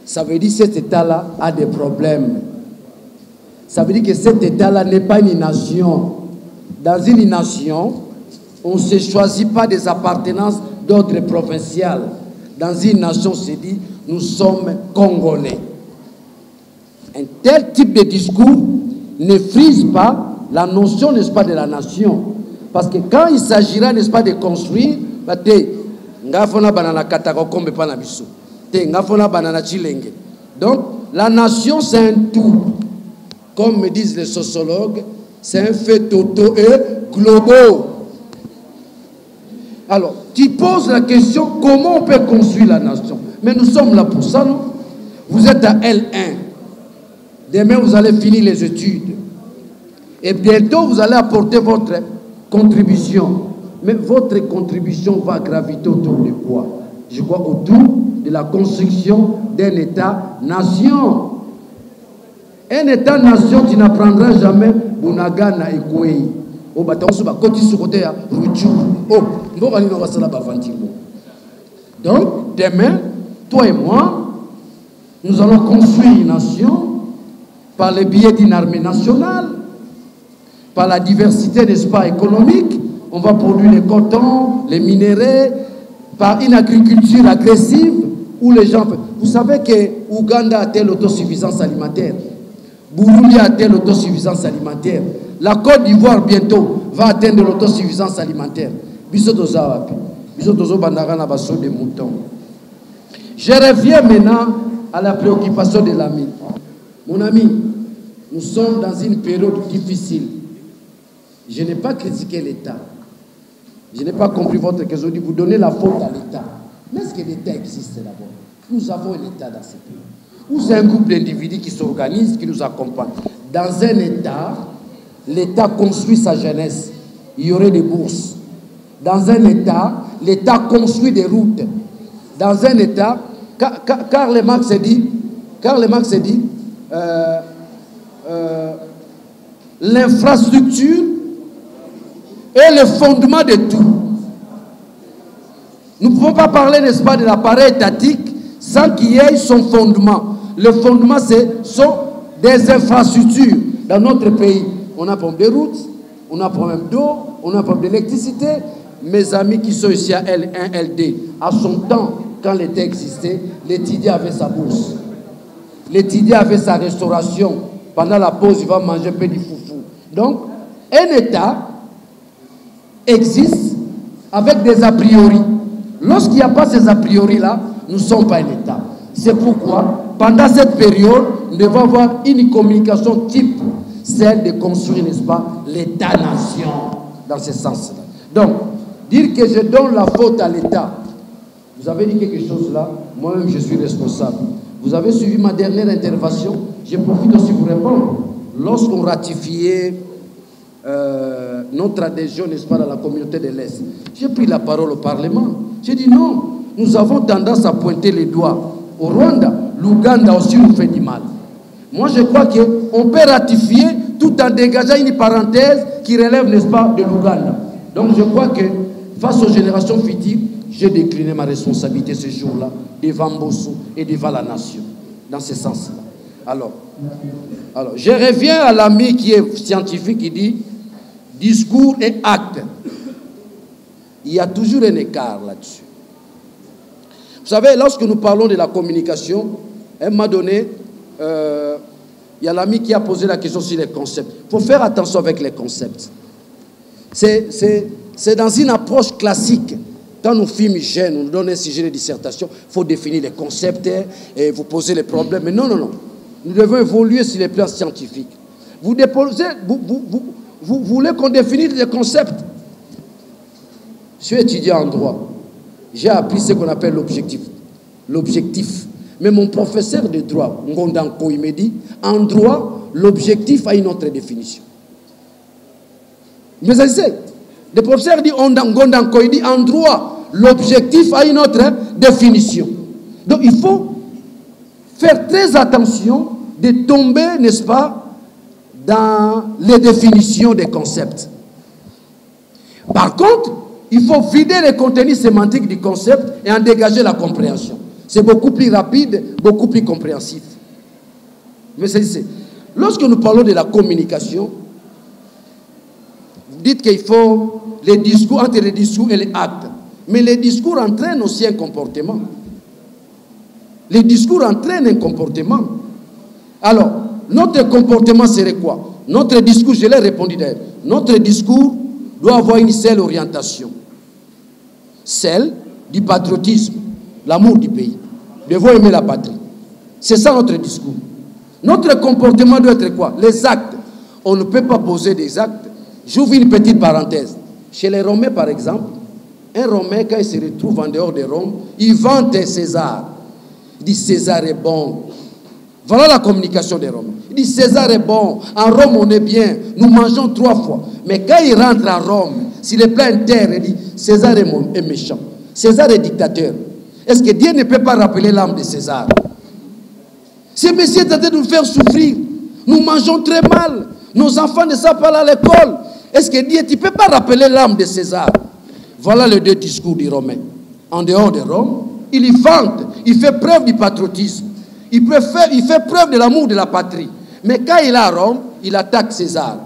ça veut dire que cet État-là a des problèmes. Ça veut dire que cet État-là n'est pas une nation. Dans une nation, on ne se choisit pas des appartenances d'ordre provincial. Dans une nation, on se dit nous sommes Congolais. Un tel type de discours ne frise pas la notion, n'est-ce pas, de la nation. Parce que quand il s'agira, n'est-ce pas, de construire, donc la nation c'est un tout. Comme me disent les sociologues, c'est un fait totaux et global. Alors, tu poses la question, comment on peut construire la nation? Mais nous sommes là pour ça, non? Vous êtes à L1. Demain, vous allez finir les études. Et bientôt, vous allez apporter votre contribution. Mais votre contribution va graviter autour de quoi? Je crois autour de la construction d'un État-nation. Un État-nation, tu n'apprendras jamais Bunagana et Kouei. Oh, bah, tu vas côté sur côté, oh, donc, demain, toi et moi, nous allons construire une nation par le biais d'une armée nationale, par la diversité, n'est-ce pas, économique. On va produire le coton, les minéraux, par une agriculture agressive où les gens... Vous savez que Ouganda a-t-elle l'autosuffisance alimentaire? Burundi a-t-elle l'autosuffisance alimentaire? La Côte d'Ivoire, bientôt, va atteindre l'autosuffisance alimentaire. Je reviens maintenant à la préoccupation de l'ami. Mon ami, nous sommes dans une période difficile. Je n'ai pas critiqué l'État. Je n'ai pas compris votre question. Vous donnez la faute à l'État. Mais est-ce que l'État existe d'abord? Nous avons un État dans ce pays. Ou c'est un groupe d'individus qui s'organisent, qui nous accompagnent. Dans un État, l'État construit sa jeunesse. Il y aurait des bourses. Dans un État, l'État construit des routes. Dans un État, Karl Marx dit, l'infrastructure est le fondement de tout. Nous ne pouvons pas parler, n'est-ce pas, de l'appareil étatique sans qu'il y ait son fondement. Le fondement, sont des infrastructures. Dans notre pays, on a problème de routes, on a problème d'eau, on a problème d'électricité. Mes amis qui sont ici à L1, LD, à son temps, quand l'État existait, l'étudiant avait sa bourse. L'étudiant avait sa restauration. Pendant la pause, il va manger un peu de foufou. Donc, un État existe avec des a priori. Lorsqu'il n'y a pas ces a priori-là, nous ne sommes pas un État. C'est pourquoi, pendant cette période, nous devons avoir une communication type, celle de construire, n'est-ce pas, l'État-nation, dans ce sens-là. Donc, dire que je donne la faute à l'État, vous avez dit quelque chose là, moi-même je suis responsable. Vous avez suivi ma dernière intervention, je profite aussi pour répondre. Lorsqu'on ratifiait notre adhésion, n'est-ce pas, dans la communauté de l'Est, j'ai pris la parole au Parlement. J'ai dit non, nous avons tendance à pointer les doigts au Rwanda. L'Ouganda aussi nous fait du mal. Moi, je crois qu'on peut ratifier tout en dégageant une parenthèse qui relève, n'est-ce pas, de l'Ouganda. Donc, je crois que face aux générations futures, j'ai décliné ma responsabilité ce jour-là devant Mbosso et devant la nation, dans ce sens-là. Alors, je reviens à l'ami qui est scientifique, qui dit discours et acte. Il y a toujours un écart là-dessus. Vous savez, lorsque nous parlons de la communication, à un moment donné, il y a l'ami qui a posé la question sur les concepts. Il faut faire attention avec les concepts. C'est dans une approche classique. Quand nous films jeunes, on nous donne un sujet de dissertation, il faut définir les concepts et vous poser les problèmes. Mais non, non, non. Nous devons évoluer sur les plans scientifiques. Vous voulez qu'on définisse les concepts. Je suis étudiant en droit. J'ai appris ce qu'on appelle l'objectif. L'objectif. Mais mon professeur de droit, Ngondanko, il me dit, en droit, l'objectif a une autre définition. Mais c'est le professeur dit, Ngondanko, il dit, en droit, l'objectif a une autre définition. Donc il faut faire très attention de tomber, n'est-ce pas, dans les définitions des concepts. Par contre, il faut vider les contenus sémantiques du concept et en dégager la compréhension. C'est beaucoup plus rapide, beaucoup plus compréhensif. Mais c'est lorsque nous parlons de la communication, vous dites qu'il faut les discours, entre les discours et les actes. Mais les discours entraînent aussi un comportement. Les discours entraînent un comportement. Alors, notre comportement serait quoi? Notre discours, je l'ai répondu d'ailleurs, notre discours doit avoir une seule orientation. Celle du patriotisme, l'amour du pays. Nous devons aimer la patrie. C'est ça notre discours. Notre comportement doit être quoi? Les actes. On ne peut pas poser des actes. J'ouvre une petite parenthèse. Chez les Romains, par exemple, un Romain, quand il se retrouve en dehors de Rome, il vante César. Il dit César est bon. Voilà la communication des Romains. Il dit César est bon. En Rome, on est bien. Nous mangeons 3 fois. Mais quand il rentre à Rome, s'il est plein de terre, il dit César est méchant. César est dictateur. Est-ce que Dieu ne peut pas rappeler l'âme de César? Ce monsieur est en train de nous faire souffrir. Nous mangeons très mal. Nos enfants ne savent pas aller à l'école. Est-ce que Dieu ne peut pas rappeler l'âme de César? Voilà les deux discours du Romain. En dehors de Rome, il y vante, il fait preuve du patriotisme. Il fait preuve de l'amour de la patrie. Mais quand il est à Rome, il attaque César.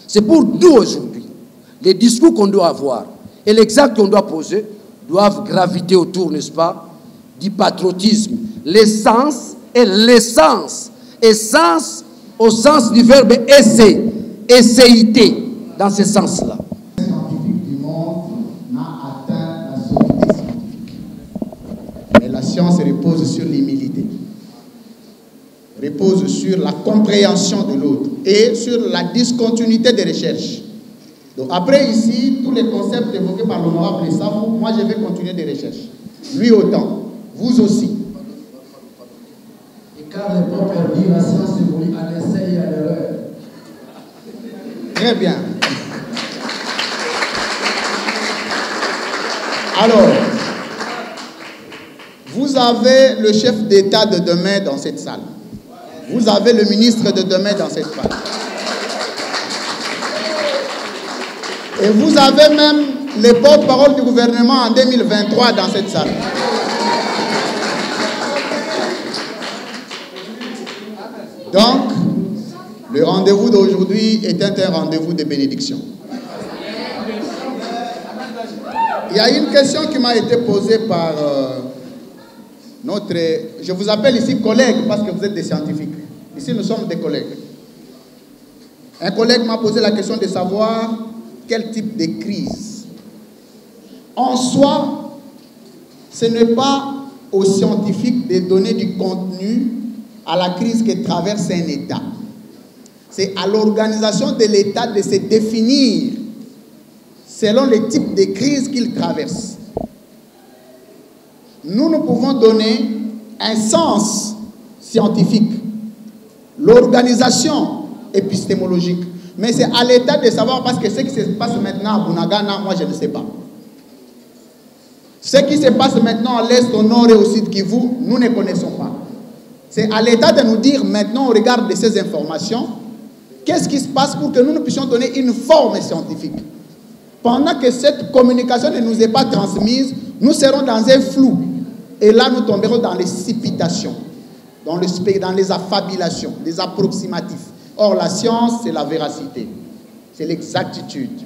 C'est pour nous aujourd'hui. Les discours qu'on doit avoir et l'exact qu'on doit poser doivent graviter autour, n'est-ce pas, du patriotisme. L'essence et l'essence. Essence au sens du verbe essayer, essayité, dans ce sens-là. Le scientifique du monde n'a atteint la solidité scientifique. Mais la science repose sur l'humilité. Repose sur la compréhension de l'autre et sur la discontinuité des recherches. Donc après ici, tous les concepts évoqués par l'honorable Safou, moi je vais continuer des recherches. Lui autant, vous aussi. Et car les pauvres disent la science évolue à l'essai et à l'erreur. Très bien. Alors, vous avez le chef d'État de demain dans cette salle. Vous avez le ministre de demain dans cette salle. Et vous avez même les porte-parole du gouvernement en 2023 dans cette salle. Donc, le rendez-vous d'aujourd'hui est un rendez-vous de bénédiction. Il y a une question qui m'a été posée par notre... Je vous appelle ici collègue parce que vous êtes des scientifiques. Ici, nous sommes des collègues. Un collègue m'a posé la question de savoir quel type de crise. En soi, ce n'est pas aux scientifiques de donner du contenu à la crise que traverse un État. C'est à l'organisation de l'État de se définir selon les types de crises qu'il traverse. Nous pouvons donner un sens scientifique, l'organisation épistémologique. Mais c'est à l'État de savoir, parce que ce qui se passe maintenant à Bunagana, moi je ne sais pas. Ce qui se passe maintenant à l'Est, au Nord et au Sud Kivu, nous ne connaissons pas. C'est à l'État de nous dire maintenant, au regard de ces informations, qu'est-ce qui se passe pour que nous puissions donner une forme scientifique. Pendant que cette communication ne nous est pas transmise, nous serons dans un flou. Et là, nous tomberons dans les supputations, dans les affabilations, les approximatifs. Or, la science, c'est la véracité, c'est l'exactitude.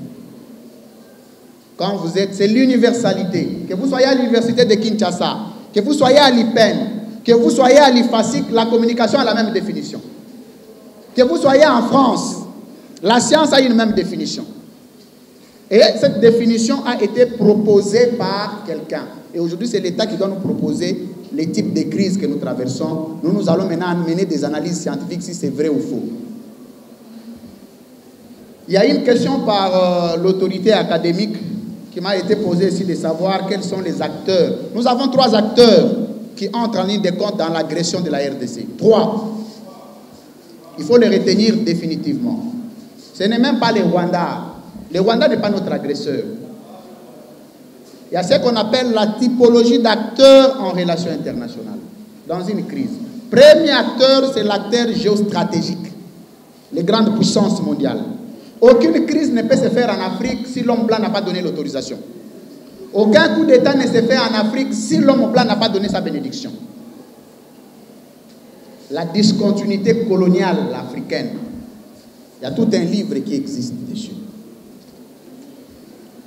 Quand vous êtes, c'est l'universalité. Que vous soyez à l'université de Kinshasa, que vous soyez à l'IPEN, que vous soyez à l'IFASIC, la communication a la même définition. Que vous soyez en France, la science a une même définition. Et cette définition a été proposée par quelqu'un. Et aujourd'hui, c'est l'État qui doit nous proposer les types de crises que nous traversons. Nous allons maintenant mener des analyses scientifiques si c'est vrai ou faux. Il y a une question par l'autorité académique qui m'a été posée ici de savoir quels sont les acteurs. Nous avons 3 acteurs qui entrent en ligne de compte dans l'agression de la RDC. 3. Il faut les retenir définitivement. Ce n'est même pas les Rwandais. Le Rwanda n'est pas notre agresseur. Il y a ce qu'on appelle la typologie d'acteurs en relations internationales, dans une crise. Premier acteur, c'est l'acteur géostratégique, les grandes puissances mondiales. Aucune crise ne peut se faire en Afrique si l'homme blanc n'a pas donné l'autorisation. Aucun coup d'État ne se fait en Afrique si l'homme blanc n'a pas donné sa bénédiction. La discontinuité coloniale africaine, il y a tout un livre qui existe dessus.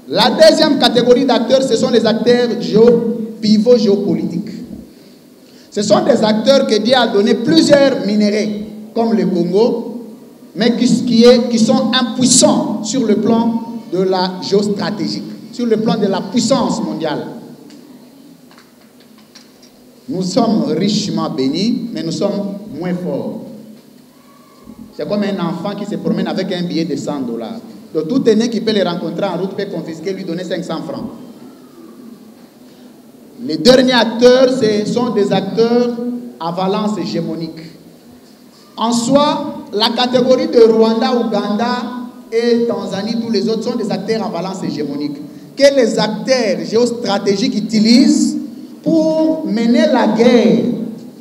La deuxième catégorie d'acteurs, ce sont les acteurs pivots géopolitiques. Ce sont des acteurs que Dieu a donné plusieurs minéraux, comme le Congo, mais qui sont impuissants sur le plan de la géostratégie, sur le plan de la puissance mondiale. Nous sommes richement bénis, mais nous sommes moins forts. C'est comme un enfant qui se promène avec un billet de $100. Donc tout aîné qui peut les rencontrer en route peut confisquer, lui donner 500 francs. Les derniers acteurs, ce sont des acteurs à valence hégémonique. En soi, la catégorie de Rwanda, Ouganda et Tanzanie, tous les autres sont des acteurs à valence hégémonique que les acteurs géostratégiques utilisent pour mener la guerre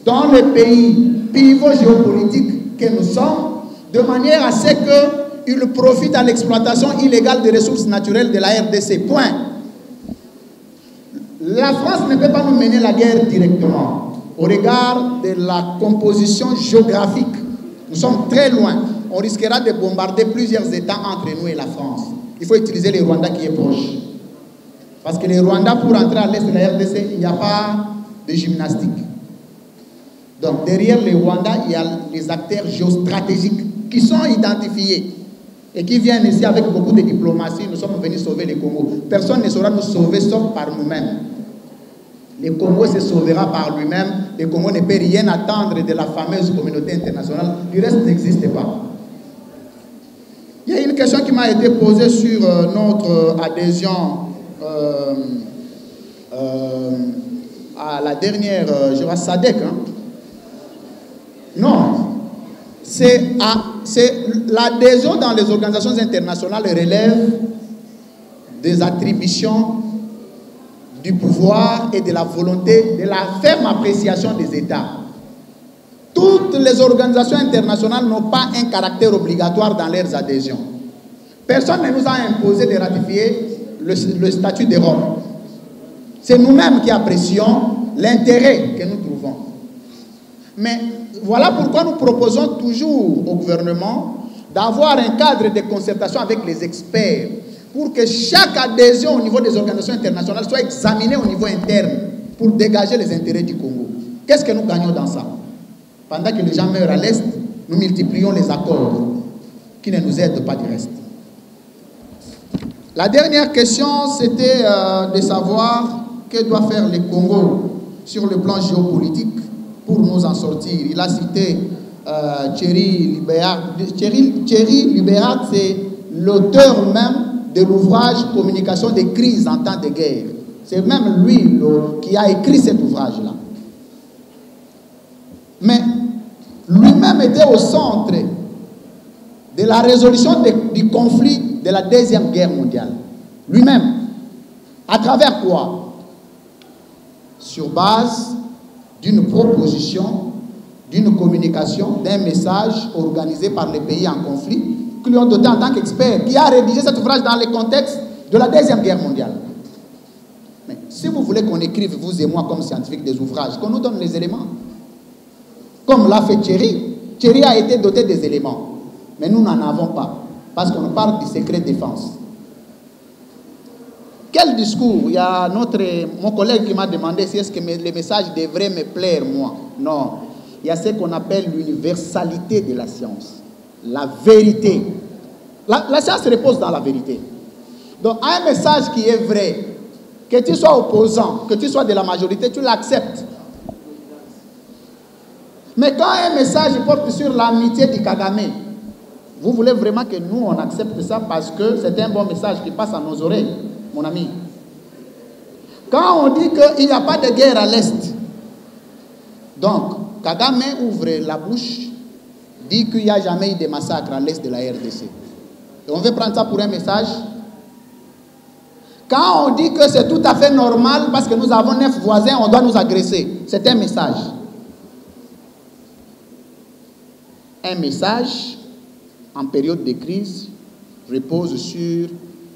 dans le pays pivot géopolitique que nous sommes, de manière à ce qu'ils profitent à l'exploitation illégale des ressources naturelles de la RDC. Point. La France ne peut pas nous mener la guerre directement. Au regard de la composition géographique, nous sommes très loin. On risquera de bombarder plusieurs États entre nous et la France. Il faut utiliser le Rwanda qui est proche. Parce que le Rwanda, pour entrer à l'est de la RDC, il n'y a pas de gymnastique. Donc derrière le Rwanda, il y a les acteurs géostratégiques qui sont identifiés et qui viennent ici avec beaucoup de diplomatie. Nous sommes venus sauver le Congo. Personne ne saura nous sauver sauf par nous-mêmes. Le Congo se sauvera par lui-même. Le Congo ne peut rien attendre de la fameuse communauté internationale. Le reste n'existe pas. Il y a une question qui m'a été posée sur notre adhésion à la dernière, je vois SADC. Hein? Non. C'est l'adhésion dans les organisations internationales relève des attributions du pouvoir et de la volonté, de la ferme appréciation des États. Toutes les organisations internationales n'ont pas un caractère obligatoire dans leurs adhésions. Personne ne nous a imposé de ratifier le statut de Rome. C'est nous-mêmes qui apprécions l'intérêt que nous trouvons. Mais voilà pourquoi nous proposons toujours au gouvernement d'avoir un cadre de concertation avec les experts pour que chaque adhésion au niveau des organisations internationales soit examinée au niveau interne pour dégager les intérêts du Congo. Qu'est-ce que nous gagnons dans ça? Pendant que les gens meurent à l'Est, nous multiplions les accords qui ne nous aident pas du reste. La dernière question, c'était de savoir que doit faire le Congo sur le plan géopolitique pour nous en sortir. Il a cité Thierry Libérat. Thierry Libérat, c'est l'auteur même de l'ouvrage Communication des crises en temps de guerre. C'est même lui qui a écrit cet ouvrage-là. Mais lui-même était au centre de la résolution du conflit de la Deuxième Guerre mondiale. Lui-même. À travers quoi? Sur base d'une proposition, d'une communication, d'un message organisé par les pays en conflit, qui lui ont doté en tant qu'expert, qui a rédigé cet ouvrage dans le contexte de la Deuxième Guerre mondiale. Mais si vous voulez qu'on écrive, vous et moi, comme scientifiques, des ouvrages, qu'on nous donne les éléments. Comme l'a fait Thierry. Thierry a été doté des éléments. Mais nous n'en avons pas. Parce qu'on parle du secret défense. Quel discours? Il y a mon collègue qui m'a demandé si est-ce que les messages devraient me plaire, moi. Non. Il y a ce qu'on appelle l'universalité de la science. La vérité. La science repose dans la vérité. Donc, un message qui est vrai, que tu sois opposant, que tu sois de la majorité, tu l'acceptes. Mais quand un message porte sur l'amitié du Kagame, vous voulez vraiment que nous, on accepte ça parce que c'est un bon message qui passe à nos oreilles, mon ami. Quand on dit qu'il n'y a pas de guerre à l'Est, donc Kagame ouvre la bouche, dit qu'il n'y a jamais eu de massacre à l'Est de la RDC. Et on veut prendre ça pour un message. Quand on dit que c'est tout à fait normal parce que nous avons 9 voisins, on doit nous agresser, c'est un message. Un message en période de crise repose sur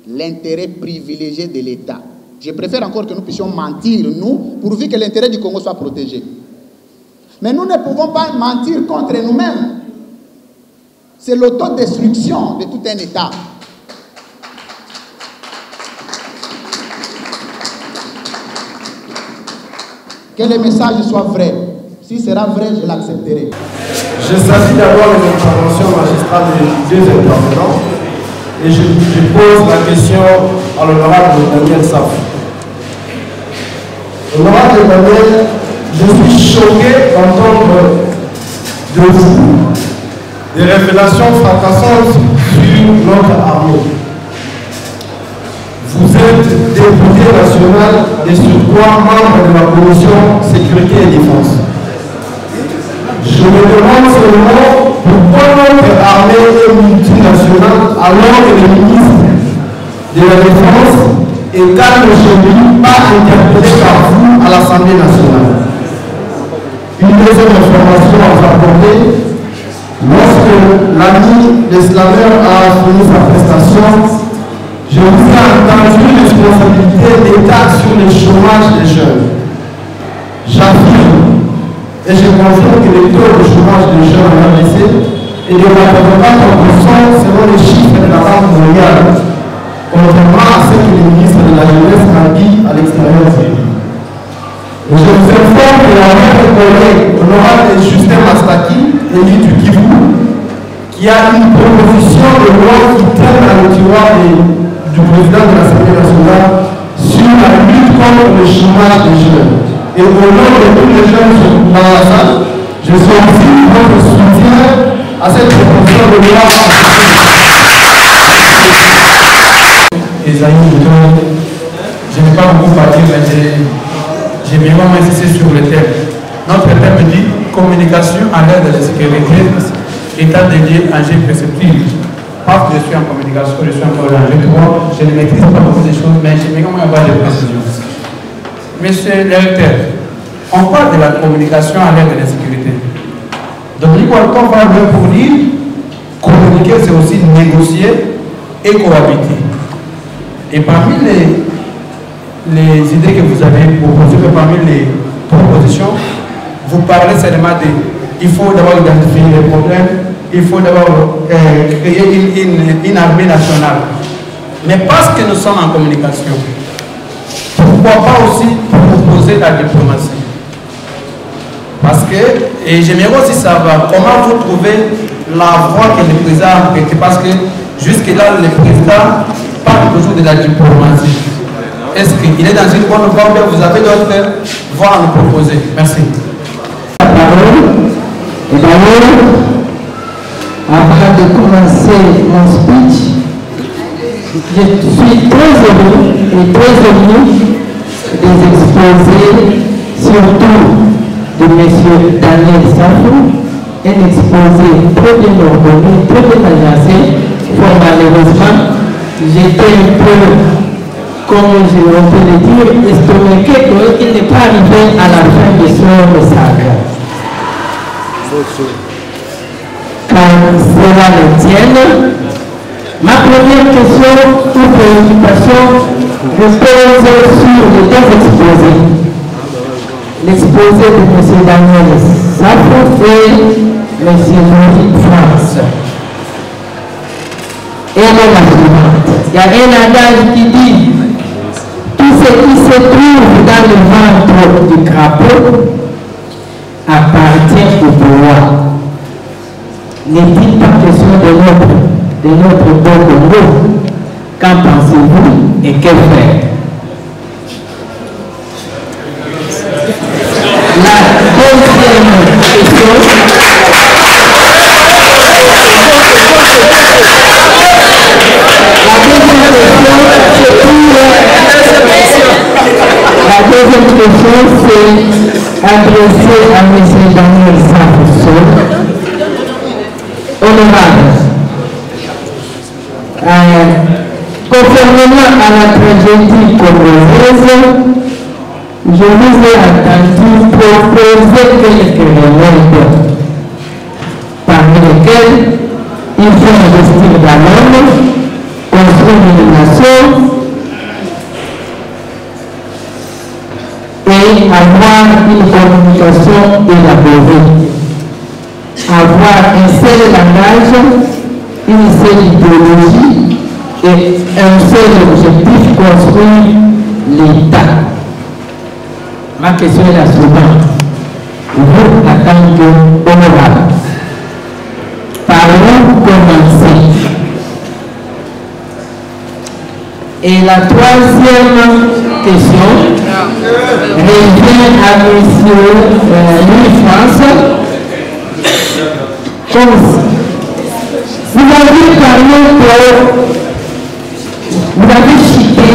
l'intérêt privilégié de l'État. Je préfère encore que nous puissions mentir, nous, pourvu que l'intérêt du Congo soit protégé. Mais nous ne pouvons pas mentir contre nous-mêmes. C'est l'autodestruction de tout un État. Que le message soit vrai. Si sera vrai, je l'accepterai. Je salue d'abord les interventions magistrales des deux intervenants et je pose la question à l'honorable Daniel Saf. Honorable Daniel, je suis choqué d'entendre de vous des révélations fracassantes sur notre armée. Vous êtes député national et surcroît membre de la commission sécurité et défense. Je me demande seulement pourquoi notre armée est multinationale alors que le ministre de la Défense est calme chez lui, pas interpellé par vous à l'Assemblée nationale. Une deuxième information à vous apporter. Lorsque l'ami de Slammer a fini sa prestation, je vous ai entendu responsabilité d'État sur le chômage des jeunes. J'affirme et je confirme que le taux de chômage des jeunes en RDC est de 84% selon les chiffres de la Banque mondiale, contrairement à ce que le ministre de la Jeunesse a dit à l'extérieur du pays. Je vous informe que notre collègue honorable Justin Mastaki, élu du Kivu, qui a une proposition de loi qui traîne à le tiroir du président de l'Assemblée nationale sur la lutte contre le chômage des jeunes. Et au nom de tous les jeunes dans la salle, je sollicite votre soutien à cette proposition de loi. Esaïe, je n'ai pas beaucoup parlé, mais j'ai bien insisté sur le thème. Notre thème dit communication à l'aide de la sécurité, état dédié à G perceptible. Parce que je suis en communication, je suis encore en G3, je ne maîtrise pas beaucoup de choses, mais j'ai bien avoir des précisions. Monsieur le directeur, on parle de la communication à l'aide de la sécurité. Donc, on va le pour dire communiquer, c'est aussi négocier et cohabiter. Et parmi les idées que vous avez proposées, parmi les propositions, vous parlez seulement de il faut d'abord identifier les problèmes, il faut d'abord créer une armée nationale. Mais parce que nous sommes en communication, pourquoi pas aussi proposer la diplomatie? Parce que, et j'aimerais aussi savoir comment vous trouvez la voie que le président a prêtée, parce que jusque-là, le président parle toujours de la diplomatie. Est-ce qu'il est dans une bonne voie, mais vous avez d'autres voies à nous proposer? Merci. La D'abord, avant de commencer mon speech, je suis très heureux et très ému des exposés, surtout de M. Daniel Safou, un exposé très bien ordonné, très bien agencé. Malheureusement, j'étais un peu, comme on peut le dire, estomaqué qu'il n'est pas arrivé à la fin de son message. Car cela le tienne, ma première question ou préoccupation repose sur les deux exposés. L'exposé de M. Daniel Safou et M. Louis France. Et elle est la suivante. Il y a un adage qui dit tout ce qui se trouve dans le ventre du crapaud appartient au pouvoir. N'est-il pas question de notre beau Congo? Qu'en pensez-vous et que faire? La deuxième question. La deuxième question, c'est adressée à M. Daniel Safou. Honorable, conformément à la tragédie congolaise, je vous ai entendu proposer quelques remèdes, parmi lesquels il faut investir dans l'homme, construire une nation et avoir une communication élaborée, avoir un seul langage, une seule idéologie et un seul objectif, construire l'État. Ma question est la suivante. Vous, en tant qu'honorable, par où commencer? Et la troisième question revient à M. Louis France. Vous avez parlé vous avez cité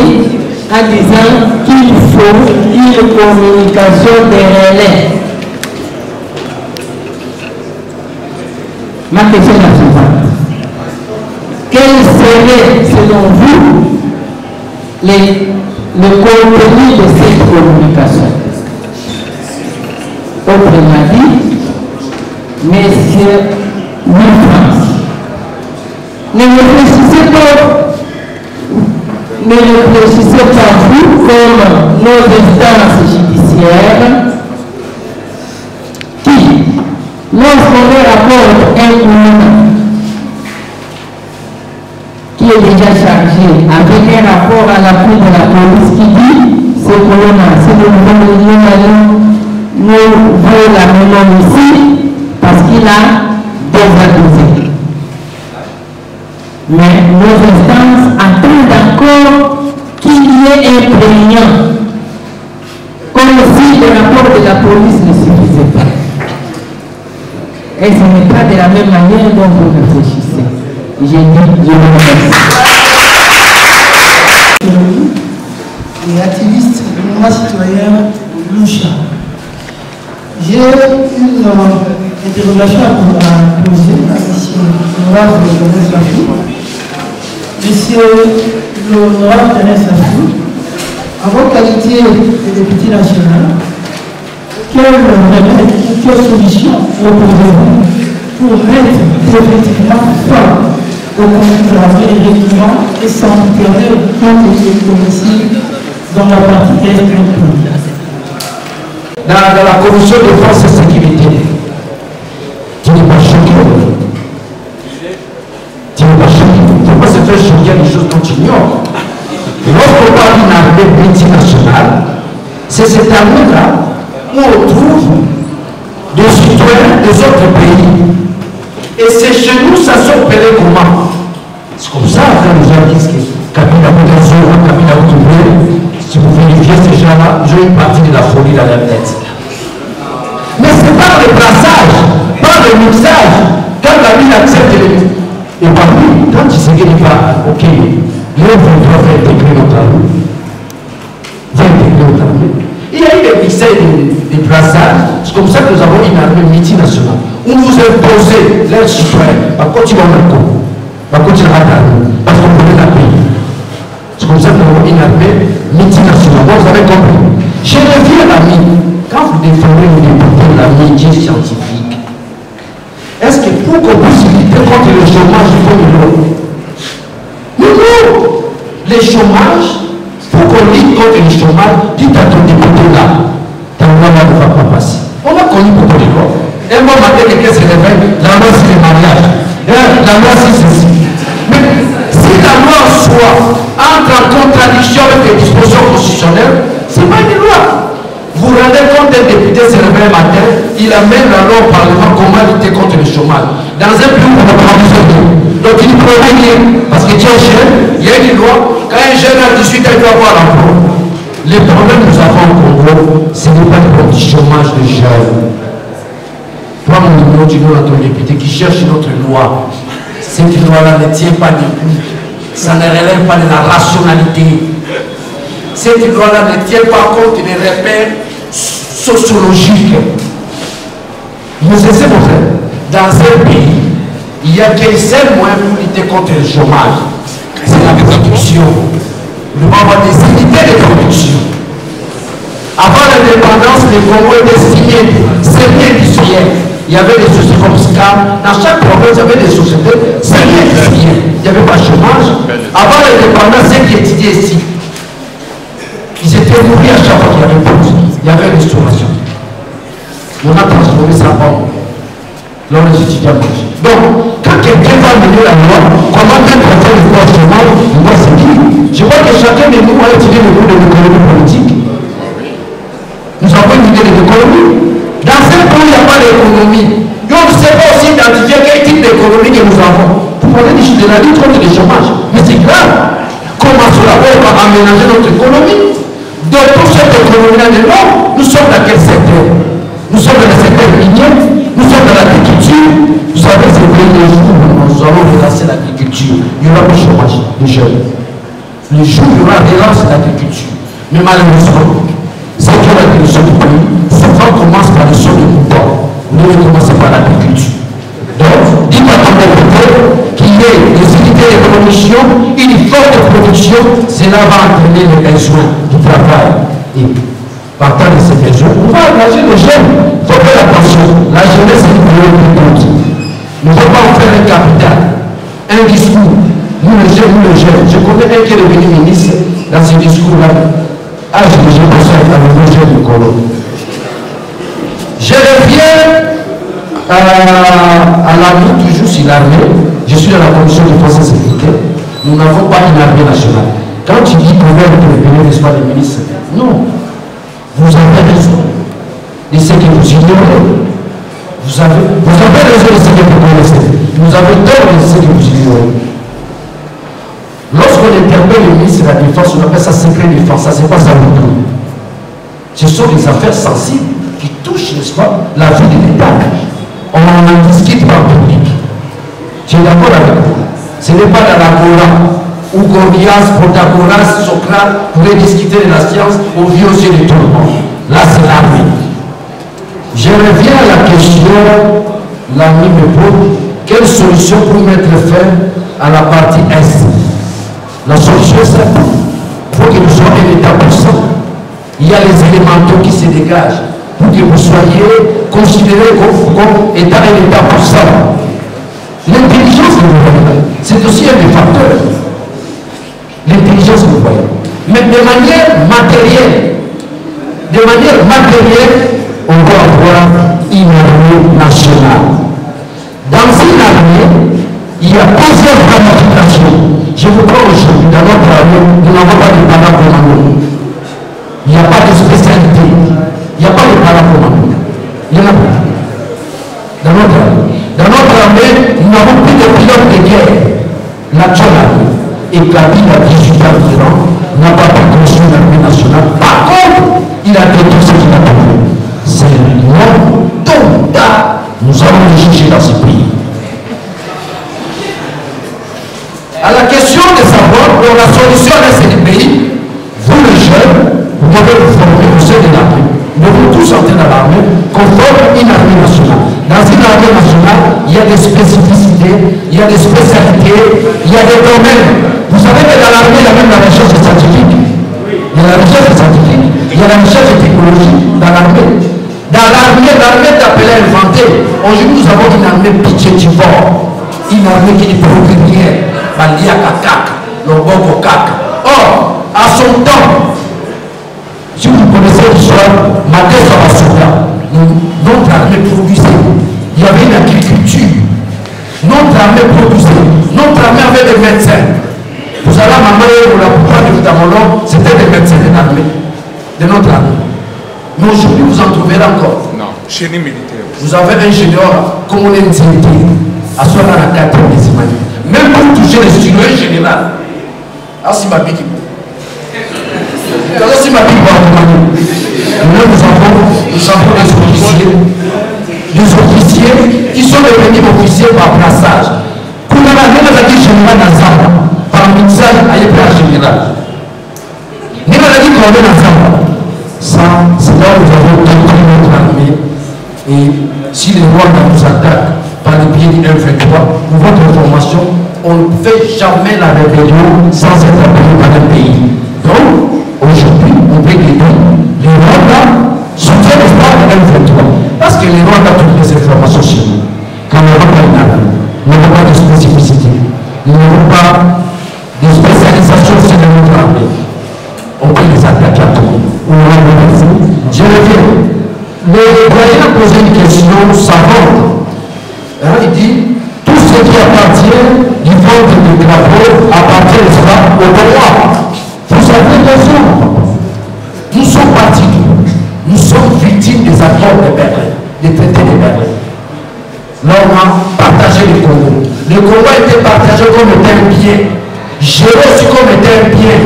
en disant qu'il faut une communication des relais. Ma question est la suivante. Quel serait, selon vous, le contenu de cette communication? Autrement dit, Messieurs Louis France, ne réfléchissez pas vous comme nos instances judiciaires qui, lorsqu'on leur apporte un coup qui est déjà chargé avec un rapport à l'appui de la police qui dit ce colonel, si nous l'amenons ici parce qu'il a désabusé. Mais nos instances attendent encore qu'il y ait un prégnant, comme si le rapport de la police ne suffisait pas. Et ce n'est pas de la même manière dont vous réfléchissez. J'ai dit, je vous remercie. Et activiste du mouvement citoyen Loucha. J'ai une interrogation à poser à M. l'honorable Daniel Safou. Monsieur l'honorable Daniel Safou, en votre qualité de député national, quelle solution proposez-vous pour être effectivement fort au conflit de la vie récurrent et sanctuaire contre les domiciles dans la partie est dans la commission de défense et sécurité, tu n'es pas choqué. Tu n'es pas choqué. Tu ne peux pas se faire choquer des choses dont tu ignores. Lorsqu'on parle d'une armée multinationale, c'est cette armée-là où on trouve des citoyens des autres pays. Et c'est chez nous, ça s'appelle comment? C'est comme ça, quand les gens disent que Kabila Boudazoura, Kabila Outoubé, si vous vérifiez ces gens-là, ils ont une partie de la folie dans leur tête. Mais c'est par le brassage, par le mixage, quand la ville accepte les... Et parmi, quand il se dit pas, ok, l'œuvre doit intégrer notre armée, va intégrer notre armée. Il y a eu des mixages et des brassages. C'est comme ça que nous avons une armée multinationale. Où vous imposez l'air citoyen, par contre, il va le coup. Par contre, il va parce qu'on connaît la pays. C'est comme ça que nous avons une armée multinationale. Vous avez compris. Je reviens à la mine. Quand vous défendez une députée de la métier scientifique, est-ce que pour qu'on puisse lutter contre le chômage, il faut de l'eau? Non. Le chômage, pour qu'on lutte contre le chômage, dites à ton député là, ta loi ne va pas passer. On a connu beaucoup de lois. Un bon matin, quelqu'un se réveille, la loi c'est le mariage. La loi c'est ceci. Mais si la loi soit entre en contradiction avec les dispositions constitutionnelles, ce n'est pas une loi. Vous rendez compte d'un député se réveille un matin, il amène la loi au Parlement comment lutter contre le chômage. Dans un pays où on n'a pas besoin. Donc il ne peut rien. Parce que tu es jeune, il y a une loi, quand un jeune a 18 ans, il doit avoir l'emploi. Les problèmes que nous avons au Congo, ce n'est pas le chômage de jeunes. Toi, mon numéro, tu vois ton député qui cherche notre loi. Cette loi-là ne tient pas debout. Ça ne relève pas de la rationalité. Cette loi-là ne tient pas compte des repères sociologiques. Vous savez, mon frère, dans un pays, il n'y a qu'un seul moyen pour lutter contre le chômage. C'est la production. Nous devons avoir des unités de production. Avant l'indépendance, les Congo étaient semi-industriels. Il y avait des sociétés comme SCAM. Dans chaque province, il y avait des sociétés semi-industrielles. Il n'y avait pas de chômage. Avant l'indépendance, ceux qui étudiaient ici, ils étaient nourris à chaque fois qu'il y avait pause. Il y avait restauration. On a transformé ça en lors les étudiants mangent. Donc, quand quelqu'un va mener la loi, comment mettre en fait le corps au chômage, moi c'est qui? Je vois que chacun de nous a étudié le cours de l'économie politique. Nous avons une idée de l'économie. Dans un pays, il n'y a pas d'économie. Et on ne sait pas aussi identifier quel type d'économie que nous avons. Vous parlez de la lutte contre le chômage. Mais c'est grave. Comment cela va aménager notre économie? Donc, pour cette économie-là de l'homme, nous sommes dans quel secteur? Nous sommes dans le secteur minier, nous sommes dans l'agriculture. Vous savez, c'est vrai, les jours où nous allons relancer l'agriculture, il y aura le chômage des jeunes. Les jours où il y aura relance de l'agriculture. Mais malheureusement, c'est que l'agriculture du pays, souvent commence par le sol de mouton. Vous devez commencer par l'agriculture. Donc, dites à ton député qu'il y ait des unités de production, une forte production, cela va entraîner les besoins du travail. Et partant de ces besoins, on va engager les jeunes. Il faut faire attention. La jeunesse est une priorité. Nous ne pouvons pas en faire un capital, un discours. Nous les jeunes. Je connais un qui est devenu ministre dans ce discours-là. Ah, j'ai déjà pensé à le jeune du Congo. Je reviens à l'armée, toujours sur l'armée. Je suis dans la commission de défense et sécurité. Nous n'avons pas une armée nationale. Quand tu dis qu'on va intervenir, n'est-ce pas, les ministres? Non. Vous avez raison de ce que vous ignorez. Vous avez raison de ce que vous connaissez. Nous avons tort de ce que vous ignorez. Lorsqu'on interpelle le ministre de la Défense, on appelle ça secret défense. Ça, c'est pas ça le tout. Ce sont des affaires sensibles qui touchent, n'est-ce pas, la vie de l'État. On en discute pas en public. Tu es d'accord avec moi? Ce n'est pas dans la Coran où Goliath, Protagoras, Socrate pourraient discuter de la science au vieux aux yeux de tout le monde. Là, c'est l'armée. Je reviens à la question, l'ami me pose, quelle solution pour mettre fin à la partie Est? La solution est simple. Il faut que nous soyons un État puissant. Il y a les élémentaux qui se dégagent pour que vous soyez considérés comme étant un État puissant. L'intelligence que vous voyez, c'est aussi un des facteurs. L'intelligence que vous voyez. Mais de manière matérielle, on doit avoir une armée nationale. Dans une armée, il y a plusieurs ramifications. Je vous prends aujourd'hui, dans notre armée, nous n'avons pas de paracommando. Il n'y a pas de spécialité. Il n'y a pas de paracommando. Il n'y en a pas. Dans notre armée, nous n'avons plus de pilotes de guerre. L'actuelle armée. Et Kabila, à 18 ans environ, n'a pas pu construire l'armée nationale. Par contre, il a fait tout ce qu'il a fait. C'est l'homme tombe. l'armée, qu'on forme une armée nationale. Dans une armée nationale, il y a des spécificités, il y a des spécialités, il y a des domaines. Vous savez que dans l'armée, il y a même la recherche scientifique. Il y a la recherche scientifique, il y a la recherche technologique dans l'armée. Dans l'armée est appelée à inventer. Aujourd'hui, nous avons une armée budgétivore, une armée qui ne produit rien. Baliaka Kaka, Loboko Kaka. Or, à son temps, si vous connaissez l'histoire, Maté Sabasuka, notre armée produisait. Il y avait une agriculture. Notre armée produisait. Notre armée avait des médecins. Vous allez à Maman ou la plupart de Vitamolon, c'était des médecins de l'armée, de notre armée. Mais aujourd'hui, vous en trouverez encore. Non, génie militaire. Vous avez un ingénieur comme on est à soi dans la carte des Imani. Même pour toucher les studios, un général. Ah, si ma pique. Si ma pique, nous avons des officiers qui sont devenus officiers par brassage. Pour la même dit général Nazara, par mixage à l'épreuve général. Nous avons dit qu'on est Nazara. Ça, c'est là où nous avons détruit notre armée. Et si les Rwandais nous attaquent par le biais du M23, pour votre information, on ne fait jamais la rébellion sans être appelé par un pays. Donc, aujourd'hui, on peut dire les Rwandais soutiennent le M23. Parce que les Rwandais ont toutes les informations sur nous. Quand les Rwandais n'ont pas de spécificité, ils n'ont pas de spécialisation sur notre armée. On peut les attaquer à tout. Je reviens. Le doyen a posé une question savante. Il dit tout ce qui appartient du ventre du drapeau appartient au roi. Vous avez raison. Nous sommes partis. Nous sommes victimes des accords de Berlin, des traités de Berlin. Là, on a partagé le Congo. Le Congo a été partagé comme étant un bien. Géré aussi comme étant un bien.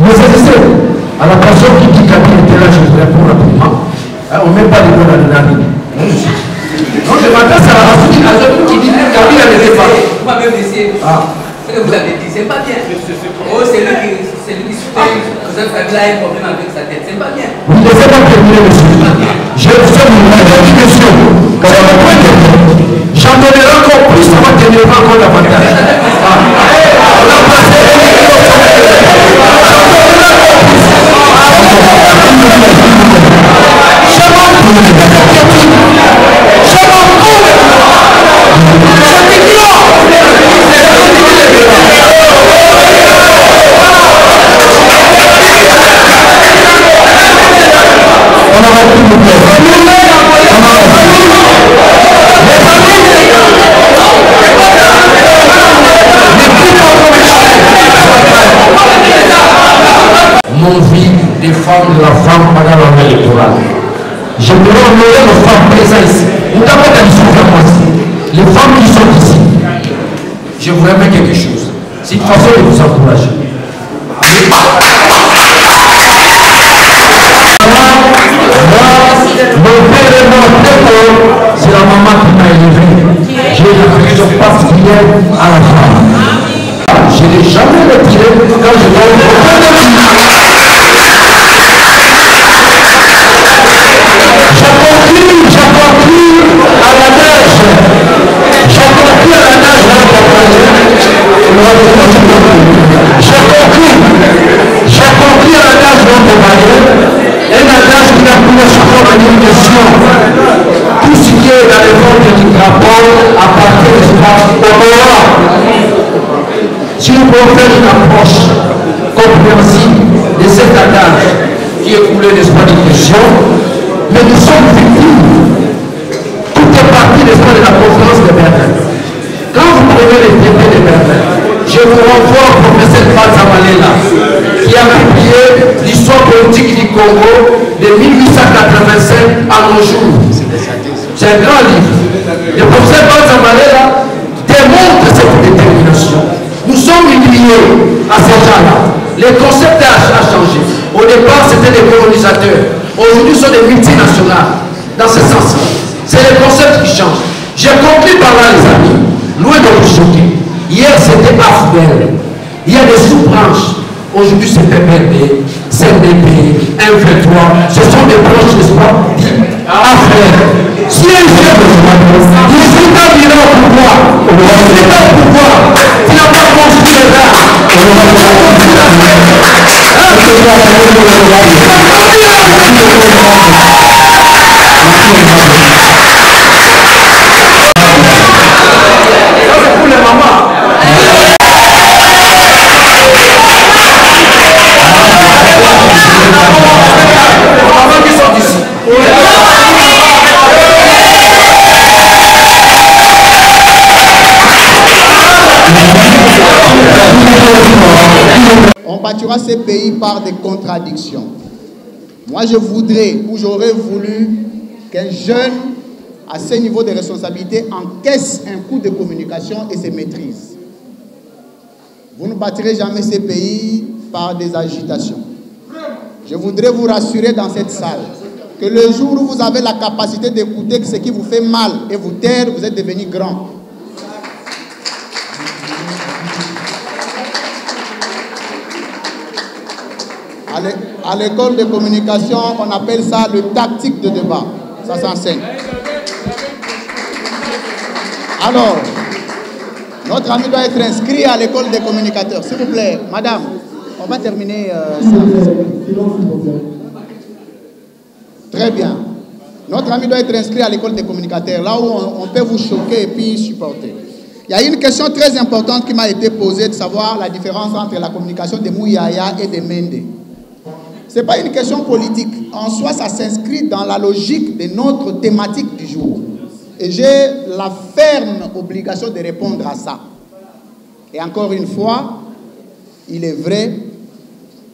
Mais c'est à la personne qui dit Kabila était là, je vous réponds rapidement. On ne met pas les doigts dans le narine. Donc je m'adresse à la personne qui dit que Kabila n'était pas là. Vous m'avez laissé. Ce que vous avez dit, c'est pas bien. Oh, c'est lui qui soutient que Kabila a un problème avec sa tête. C'est pas bien. Vous ne laissez pas terminer, monsieur. Je vous fais une question. J'en donnerai encore plus, ça va tenir encore davantage. On a passé mon vie défendre la femme pendant la veille électorale. Je voudrais honorer nos femmes présentes ici. Nous avons des discussions. Les femmes qui sont ici, je voudrais faire quelque chose. C'est une façon de vous encourager. Mon père est mort, c'est la maman qui m'a élevé. J'ai une affection particulière à la femme. Je n'ai jamais retiré quand je dois j'ai compris à la nage. J'ai compris à la nage. J'ai compris à la nage de Bayeux. Et la nage qui n'a plus souvent en éducation. Tout ce qui est dans les ventres du drapeau appartient au roi. Si nous pouvons faire une approche compréhensible de cet adage qui est coulé d'espoir d'éducation, mais nous sommes victimes. Tout est parti de la conférence de Berlin. Quand vous prenez les traités de Berlin, je vous renvoie au professeur Bazamalela, qui a publié l'histoire politique du Congo de 1885 à nos jours. C'est un grand livre. Le professeur Bazamalela démontre cette détermination. Nous sommes humiliés à ces gens-là. Le concept a changé. Au départ, c'était des colonisateurs. Aujourd'hui, ce sont des multinationales. Dans ce sens-là. C'est le concept qui change. J'ai conclu par là, les amis. Loin de vous choquer. Hier, c'était AFBEL. Il y a des sous-branches. Aujourd'hui, c'est PPRD, CNDP, M23, ce sont des proches, n'est-ce pas? Ah frère, si un chef de il est candidat au pouvoir, tu n'as pas construit les arts, pour les mamans. On bâtira ces pays par des contradictions. Moi, je voudrais, ou j'aurais voulu, qu'un jeune, à ce niveau de responsabilité, encaisse un coup de communication et se maîtrise. Vous ne bâtirez jamais ces pays par des agitations. Je voudrais vous rassurer dans cette salle que le jour où vous avez la capacité d'écouter ce qui vous fait mal et vous taire, vous êtes devenu grand. À l'école de communication, on appelle ça le tactique de débat. Ça s'enseigne. Alors, notre ami doit être inscrit à l'école des communicateurs. S'il vous plaît, madame, on va terminer. Très bien. Notre ami doit être inscrit à l'école des communicateurs, là où on peut vous choquer et puis supporter. Il y a une question très importante qui m'a été posée de savoir la différence entre la communication de Mouyaya et de Mende. Ce n'est pas une question politique. En soi, ça s'inscrit dans la logique de notre thématique du jour. Et j'ai la ferme obligation de répondre à ça. Et encore une fois, il est vrai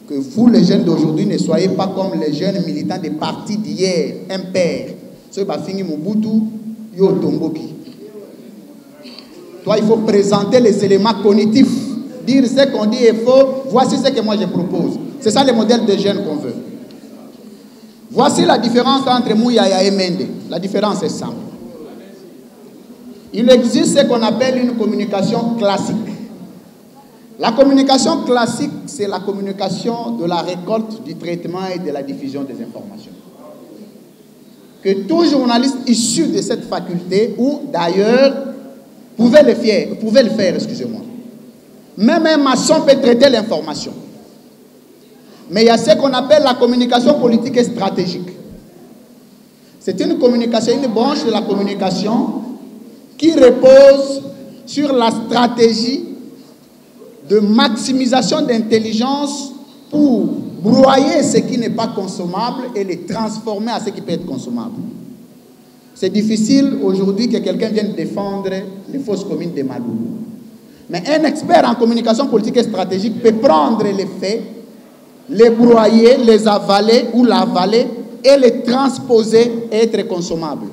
que vous, les jeunes d'aujourd'hui, ne soyez pas comme les jeunes militants des partis d'hier, impairs. Ceux qui fini Mobutu, yo Tomboki. Toi, il faut présenter les éléments cognitifs. Dire ce qu'on dit est faux, voici ce que moi je propose. C'est ça le modèle de jeunes qu'on veut. Voici la différence entre Mouyaya et Mende. La différence est simple. Il existe ce qu'on appelle une communication classique. La communication classique, c'est la communication de la récolte, du traitement et de la diffusion des informations. Que tout journaliste issu de cette faculté, ou d'ailleurs, pouvait le faire, excusez-moi. Même un maçon peut traiter l'information. Mais il y a ce qu'on appelle la communication politique et stratégique. C'est une communication, une branche de la communication qui repose sur la stratégie de maximisation d'intelligence pour broyer ce qui n'est pas consommable et les transformer à ce qui peut être consommable. C'est difficile aujourd'hui que quelqu'un vienne défendre les fausses communes de Malou. Mais un expert en communication politique et stratégique peut prendre les faits, les broyer, les avaler ou l'avaler et les transposer et être consommables.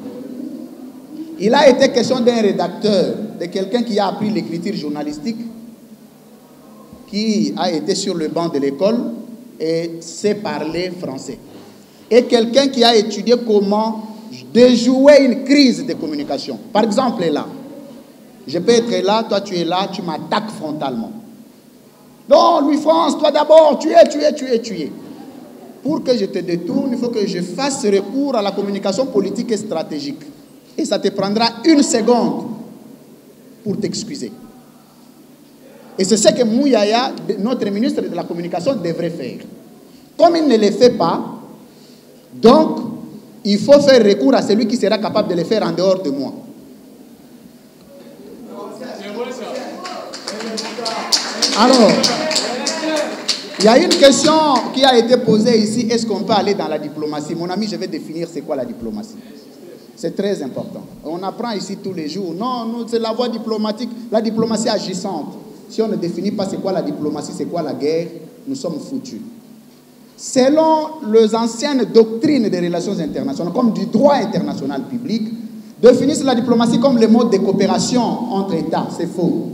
Il a été question d'un rédacteur, de quelqu'un qui a appris l'écriture journalistique, qui a été sur le banc de l'école et sait parler français. Et quelqu'un qui a étudié comment déjouer une crise de communication. Par exemple, là, je peux être là, toi tu es là, tu m'attaques frontalement. Non, Louis-France, toi d'abord, tu es. Pour que je te détourne, il faut que je fasse recours à la communication politique et stratégique. Et ça te prendra 1 seconde pour t'excuser. Et c'est ce que Mouyaya, notre ministre de la Communication, devrait faire. Comme il ne le fait pas, donc, il faut faire recours à celui qui sera capable de le faire en dehors de moi. Alors, il y a une question qui a été posée ici. Est-ce qu'on peut aller dans la diplomatie? Mon ami, je vais définir c'est quoi la diplomatie. C'est très important. On apprend ici tous les jours. Non, c'est la voie diplomatique, la diplomatie agissante. Si on ne définit pas c'est quoi la diplomatie, c'est quoi la guerre, nous sommes foutus. Selon les anciennes doctrines des relations internationales, comme du droit international public, définissent la diplomatie comme le mode de coopération entre États. C'est faux.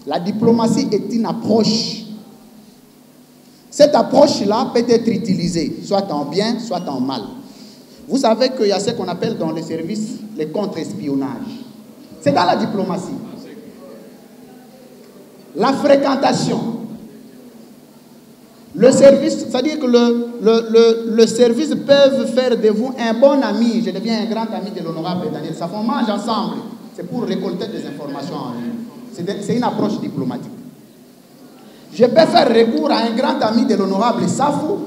La diplomatie est une approche. Cette approche-là peut être utilisée, soit en bien, soit en mal. Vous savez qu'il y a ce qu'on appelle dans les services les contre-espionnages. C'est dans la diplomatie. La fréquentation Le service, c'est-à-dire que le service peut faire de vous un bon ami. Je deviens un grand ami de l'honorable Daniel Safou. On mange ensemble. C'est pour récolter des informations en ligne. C'est une approche diplomatique. Je peux faire recours à un grand ami de l'honorable Safou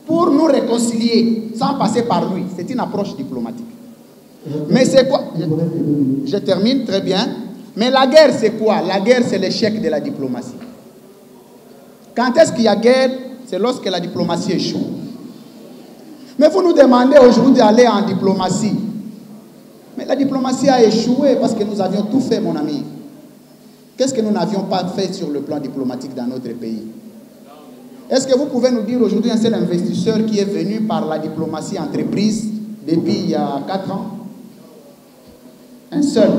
pour nous réconcilier sans passer par lui. C'est une approche diplomatique. Mais c'est quoi? Je termine très bien. Mais la guerre, c'est quoi? La guerre, c'est l'échec de la diplomatie. Quand est-ce qu'il y a guerre? C'est lorsque la diplomatie échoue. Mais vous nous demandez aujourd'hui d'aller en diplomatie. Mais la diplomatie a échoué parce que nous avions tout fait, mon ami. Qu'est-ce que nous n'avions pas fait sur le plan diplomatique dans notre pays? Est-ce que vous pouvez nous dire aujourd'hui un seul investisseur qui est venu par la diplomatie entreprise depuis il y a 4 ans? Un seul.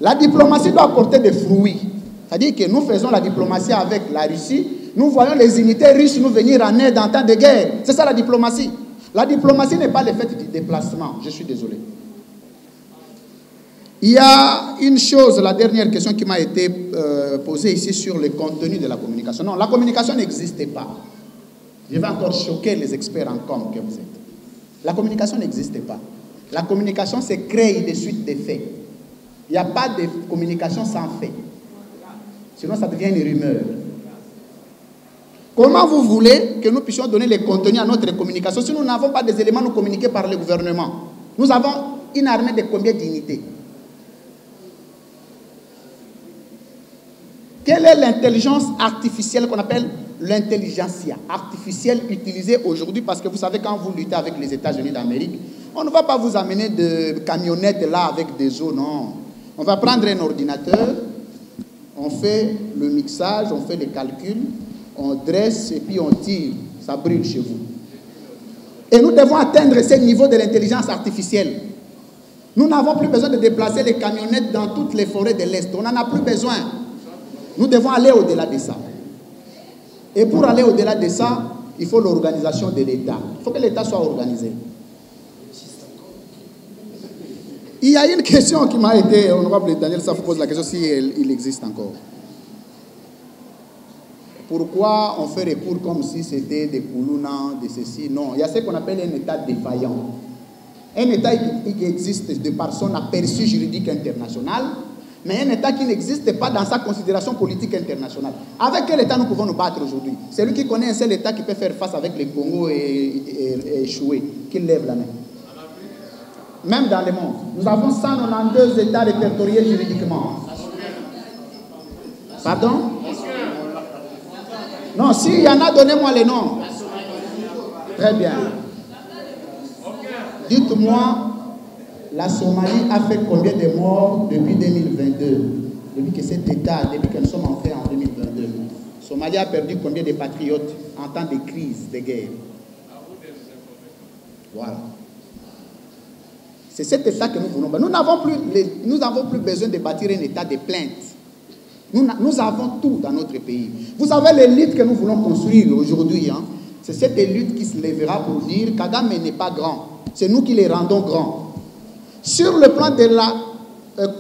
La diplomatie doit apporter des fruits. C'est-à-dire que nous faisons la diplomatie avec la Russie. Nous voyons les unités russes nous venir en aide en temps de guerre. C'est ça la diplomatie. La diplomatie n'est pas le fait du déplacement. Je suis désolé. Il y a une chose, la dernière question qui m'a été posée ici sur le contenu de la communication. Non, la communication n'existait pas. Je vais encore choquer les experts en com que vous êtes. La communication n'existait pas. La communication, c'est créer des suites de faits. Il n'y a pas de communication sans fait. Sinon, ça devient une rumeur. Comment vous voulez que nous puissions donner les contenus à notre communication si nous n'avons pas des éléments nous communiqués par le gouvernement? Nous avons une armée de combien d'unités? Quelle est l'intelligence artificielle qu'on appelle l'intelligentsia artificielle utilisée aujourd'hui? Parce que vous savez, quand vous luttez avec les États-Unis d'Amérique, on ne va pas vous amener de camionnettes là avec des eaux, non. On va prendre un ordinateur, on fait le mixage, on fait les calculs, on dresse et puis on tire, ça brûle chez vous. Et nous devons atteindre ce niveau de l'intelligence artificielle. Nous n'avons plus besoin de déplacer les camionnettes dans toutes les forêts de l'Est. On n'en a plus besoin. Nous devons aller au-delà de ça. Et pour aller au-delà de ça, il faut l'organisation de l'État. Il faut que l'État soit organisé. Il y a une question qui m'a été, honorable Daniel Safou pose la question si il existe encore. Pourquoi on fait recours comme si c'était des Koulouna, de ceci? Non, il y a ce qu'on appelle un État défaillant. Un État qui existe de par son aperçu juridique international, mais un État qui n'existe pas dans sa considération politique internationale. Avec quel État nous pouvons nous battre aujourd'hui? Celui qui connaît un seul État qui peut faire face avec le Congo et échouer, qu'il lève la main. Même dans le monde. Nous avons 192 États répertoriés juridiquement. Pardon? Non, s'il y en a, donnez-moi les noms. Très bien. Dites-moi, la Somalie a fait combien de morts depuis 2022? Depuis que cet État, depuis que nous sommes entrés en 2022. La Somalie a perdu combien de patriotes en temps de crise, de guerre? Voilà. C'est cet État que nous voulons. Nous n'avons plus besoin de bâtir un État de plainte. Nous avons tout dans notre pays. Vous savez l'élite que nous voulons construire aujourd'hui. Hein? C'est cette élite qui se lèvera pour dire Kagame n'est pas grand. C'est nous qui les rendons grands. Sur le plan de la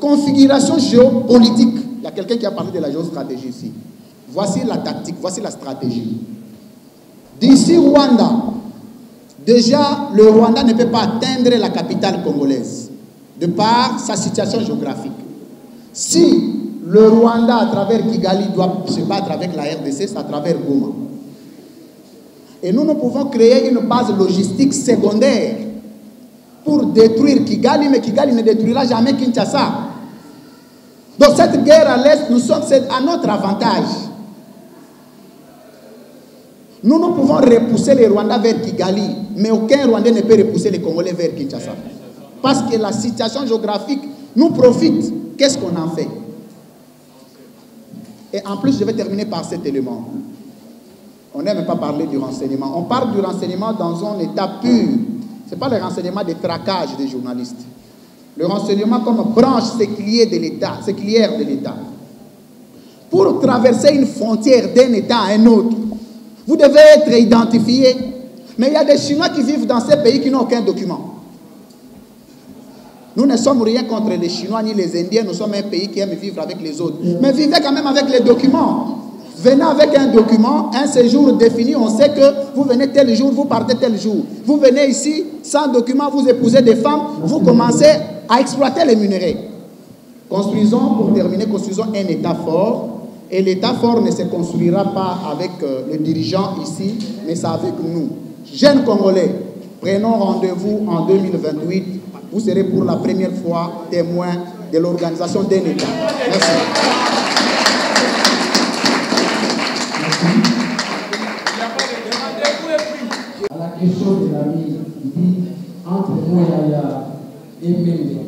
configuration géopolitique, il y a quelqu'un qui a parlé de la géostratégie ici. Voici la tactique, voici la stratégie. D'ici Rwanda, déjà le Rwanda ne peut pas atteindre la capitale congolaise de par sa situation géographique. Si le Rwanda, à travers Kigali, doit se battre avec la RDC, c'est à travers Goma. Et nous pouvons créer une base logistique secondaire pour détruire Kigali, mais Kigali ne détruira jamais Kinshasa. Donc cette guerre à l'Est, c'est à notre avantage. Nous pouvons repousser les Rwandais vers Kigali, mais aucun Rwandais ne peut repousser les Congolais vers Kinshasa. Parce que la situation géographique nous profite. Qu'est-ce qu'on en fait? Et en plus, je vais terminer par cet élément. On n'aime pas parler du renseignement. On parle du renseignement dans un état pur. Ce n'est pas le renseignement des traquages des journalistes. Le renseignement comme branche séculière de l'État, séculière de l'État. Pour traverser une frontière d'un État à un autre, vous devez être identifié. Mais il y a des Chinois qui vivent dans ces pays qui n'ont aucun document. Nous ne sommes rien contre les Chinois ni les Indiens. Nous sommes un pays qui aime vivre avec les autres. Mais vivez quand même avec les documents. Venez avec un document, un séjour défini, on sait que vous venez tel jour, vous partez tel jour. Vous venez ici, sans document, vous épousez des femmes, vous commencez à exploiter les minerais. Construisons, pour terminer, construisons un État fort. Et l'État fort ne se construira pas avec le dirigeant ici, mais c'est avec nous. Jeunes Congolais, prenons rendez-vous en 2028. Vous serez pour la première fois témoins de l'organisation d'un État. Merci. À la question de l'ami qui dit entre Mouyaya et Mende,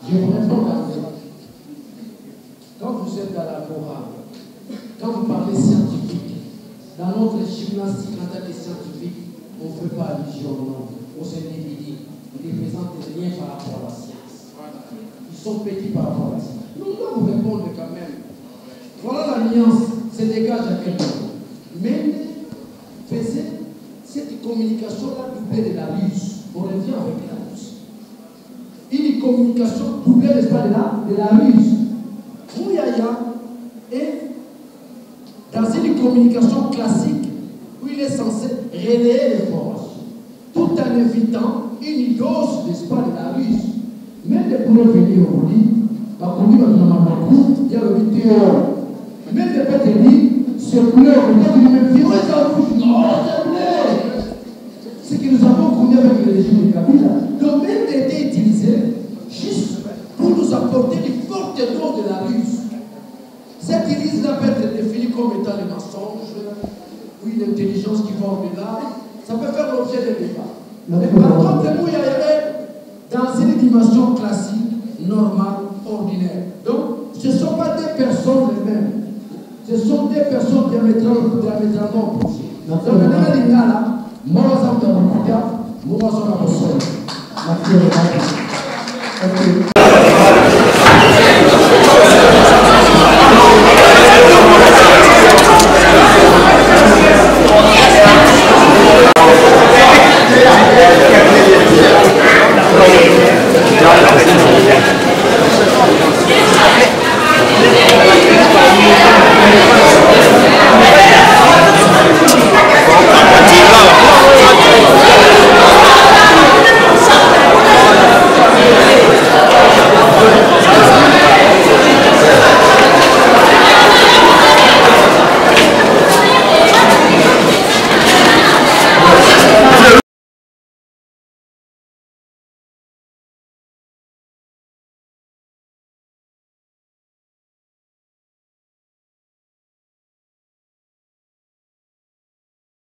je vous réponds à vous. Quand vous êtes dans la morale, quand vous parlez scientifique, dans notre gymnastique en tant que scientifique, on ne fait pas allusion au nom, aux individus. Ils représentent des liens par rapport à la science. Ils sont petits par rapport à la science. Nous devons vous répondre quand même. Voilà la nuance, se dégage à quelqu'un. Mais faisait cette communication-là doublée de la ruse. On revient avec la ruse. Une communication doublée, n'est-ce pas, de la ruse. Mouyaya est dans une communication classique où il est censé relayer l'information, tout en évitant une dose, n'est-ce pas, de la ruse. Même des pour venir au lit, la conduite va nous il y a le vidéo. Même des peut te dire, ce couleur, peut-être une même fille, non, c'est que nous avons connu avec le régime de Kabila. Donc même été utilisé juste pour nous apporter une forte dose de la ruse. Cette ruse-là peut être définie comme étant le mensonge, ou une intelligence qui va au-delà. Ça peut faire l'objet de débat. Mais par contre, nous, il y a dans une dimension classique, normale, ordinaire. Donc, ce ne sont pas des personnes les mêmes. Ce sont des personnes diamétralement opposées. Donc, maintenant, les gars là, moi, je suis dans le cas, moi, je suis dans le cas.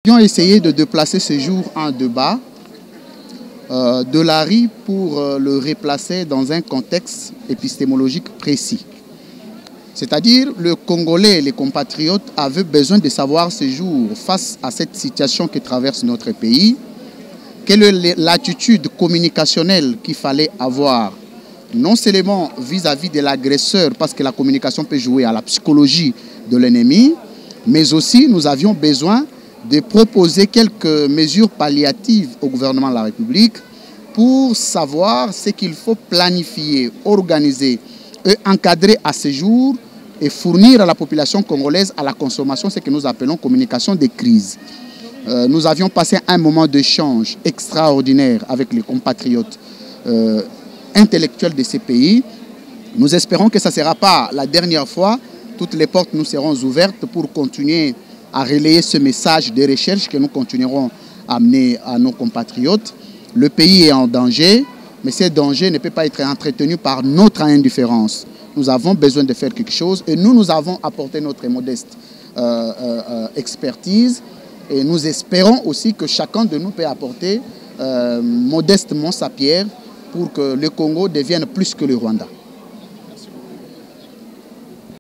Nous avons essayé de déplacer ce jour en débat de Larry pour le replacer dans un contexte épistémologique précis. C'est-à-dire, le Congolais et les compatriotes avaient besoin de savoir ce jour, face à cette situation que traverse notre pays, quelle est l'attitude communicationnelle qu'il fallait avoir, non seulement vis-à-vis de l'agresseur, parce que la communication peut jouer à la psychologie de l'ennemi, mais aussi nous avions besoin de proposer quelques mesures palliatives au gouvernement de la République pour savoir ce qu'il faut planifier, organiser et encadrer à ce jour et fournir à la population congolaise à la consommation, ce que nous appelons communication de crise. Nous avions passé un moment d'échange extraordinaire avec les compatriotes intellectuels de ces pays. Nous espérons que ça ne sera pas la dernière fois. Toutes les portes nous seront ouvertes pour continuer à relayer ce message de recherche que nous continuerons à amener à nos compatriotes. Le pays est en danger, mais ce danger ne peut pas être entretenu par notre indifférence. Nous avons besoin de faire quelque chose et nous avons apporté notre modeste expertise et nous espérons aussi que chacun de nous peut apporter modestement sa pierre pour que le Congo devienne plus que le Rwanda.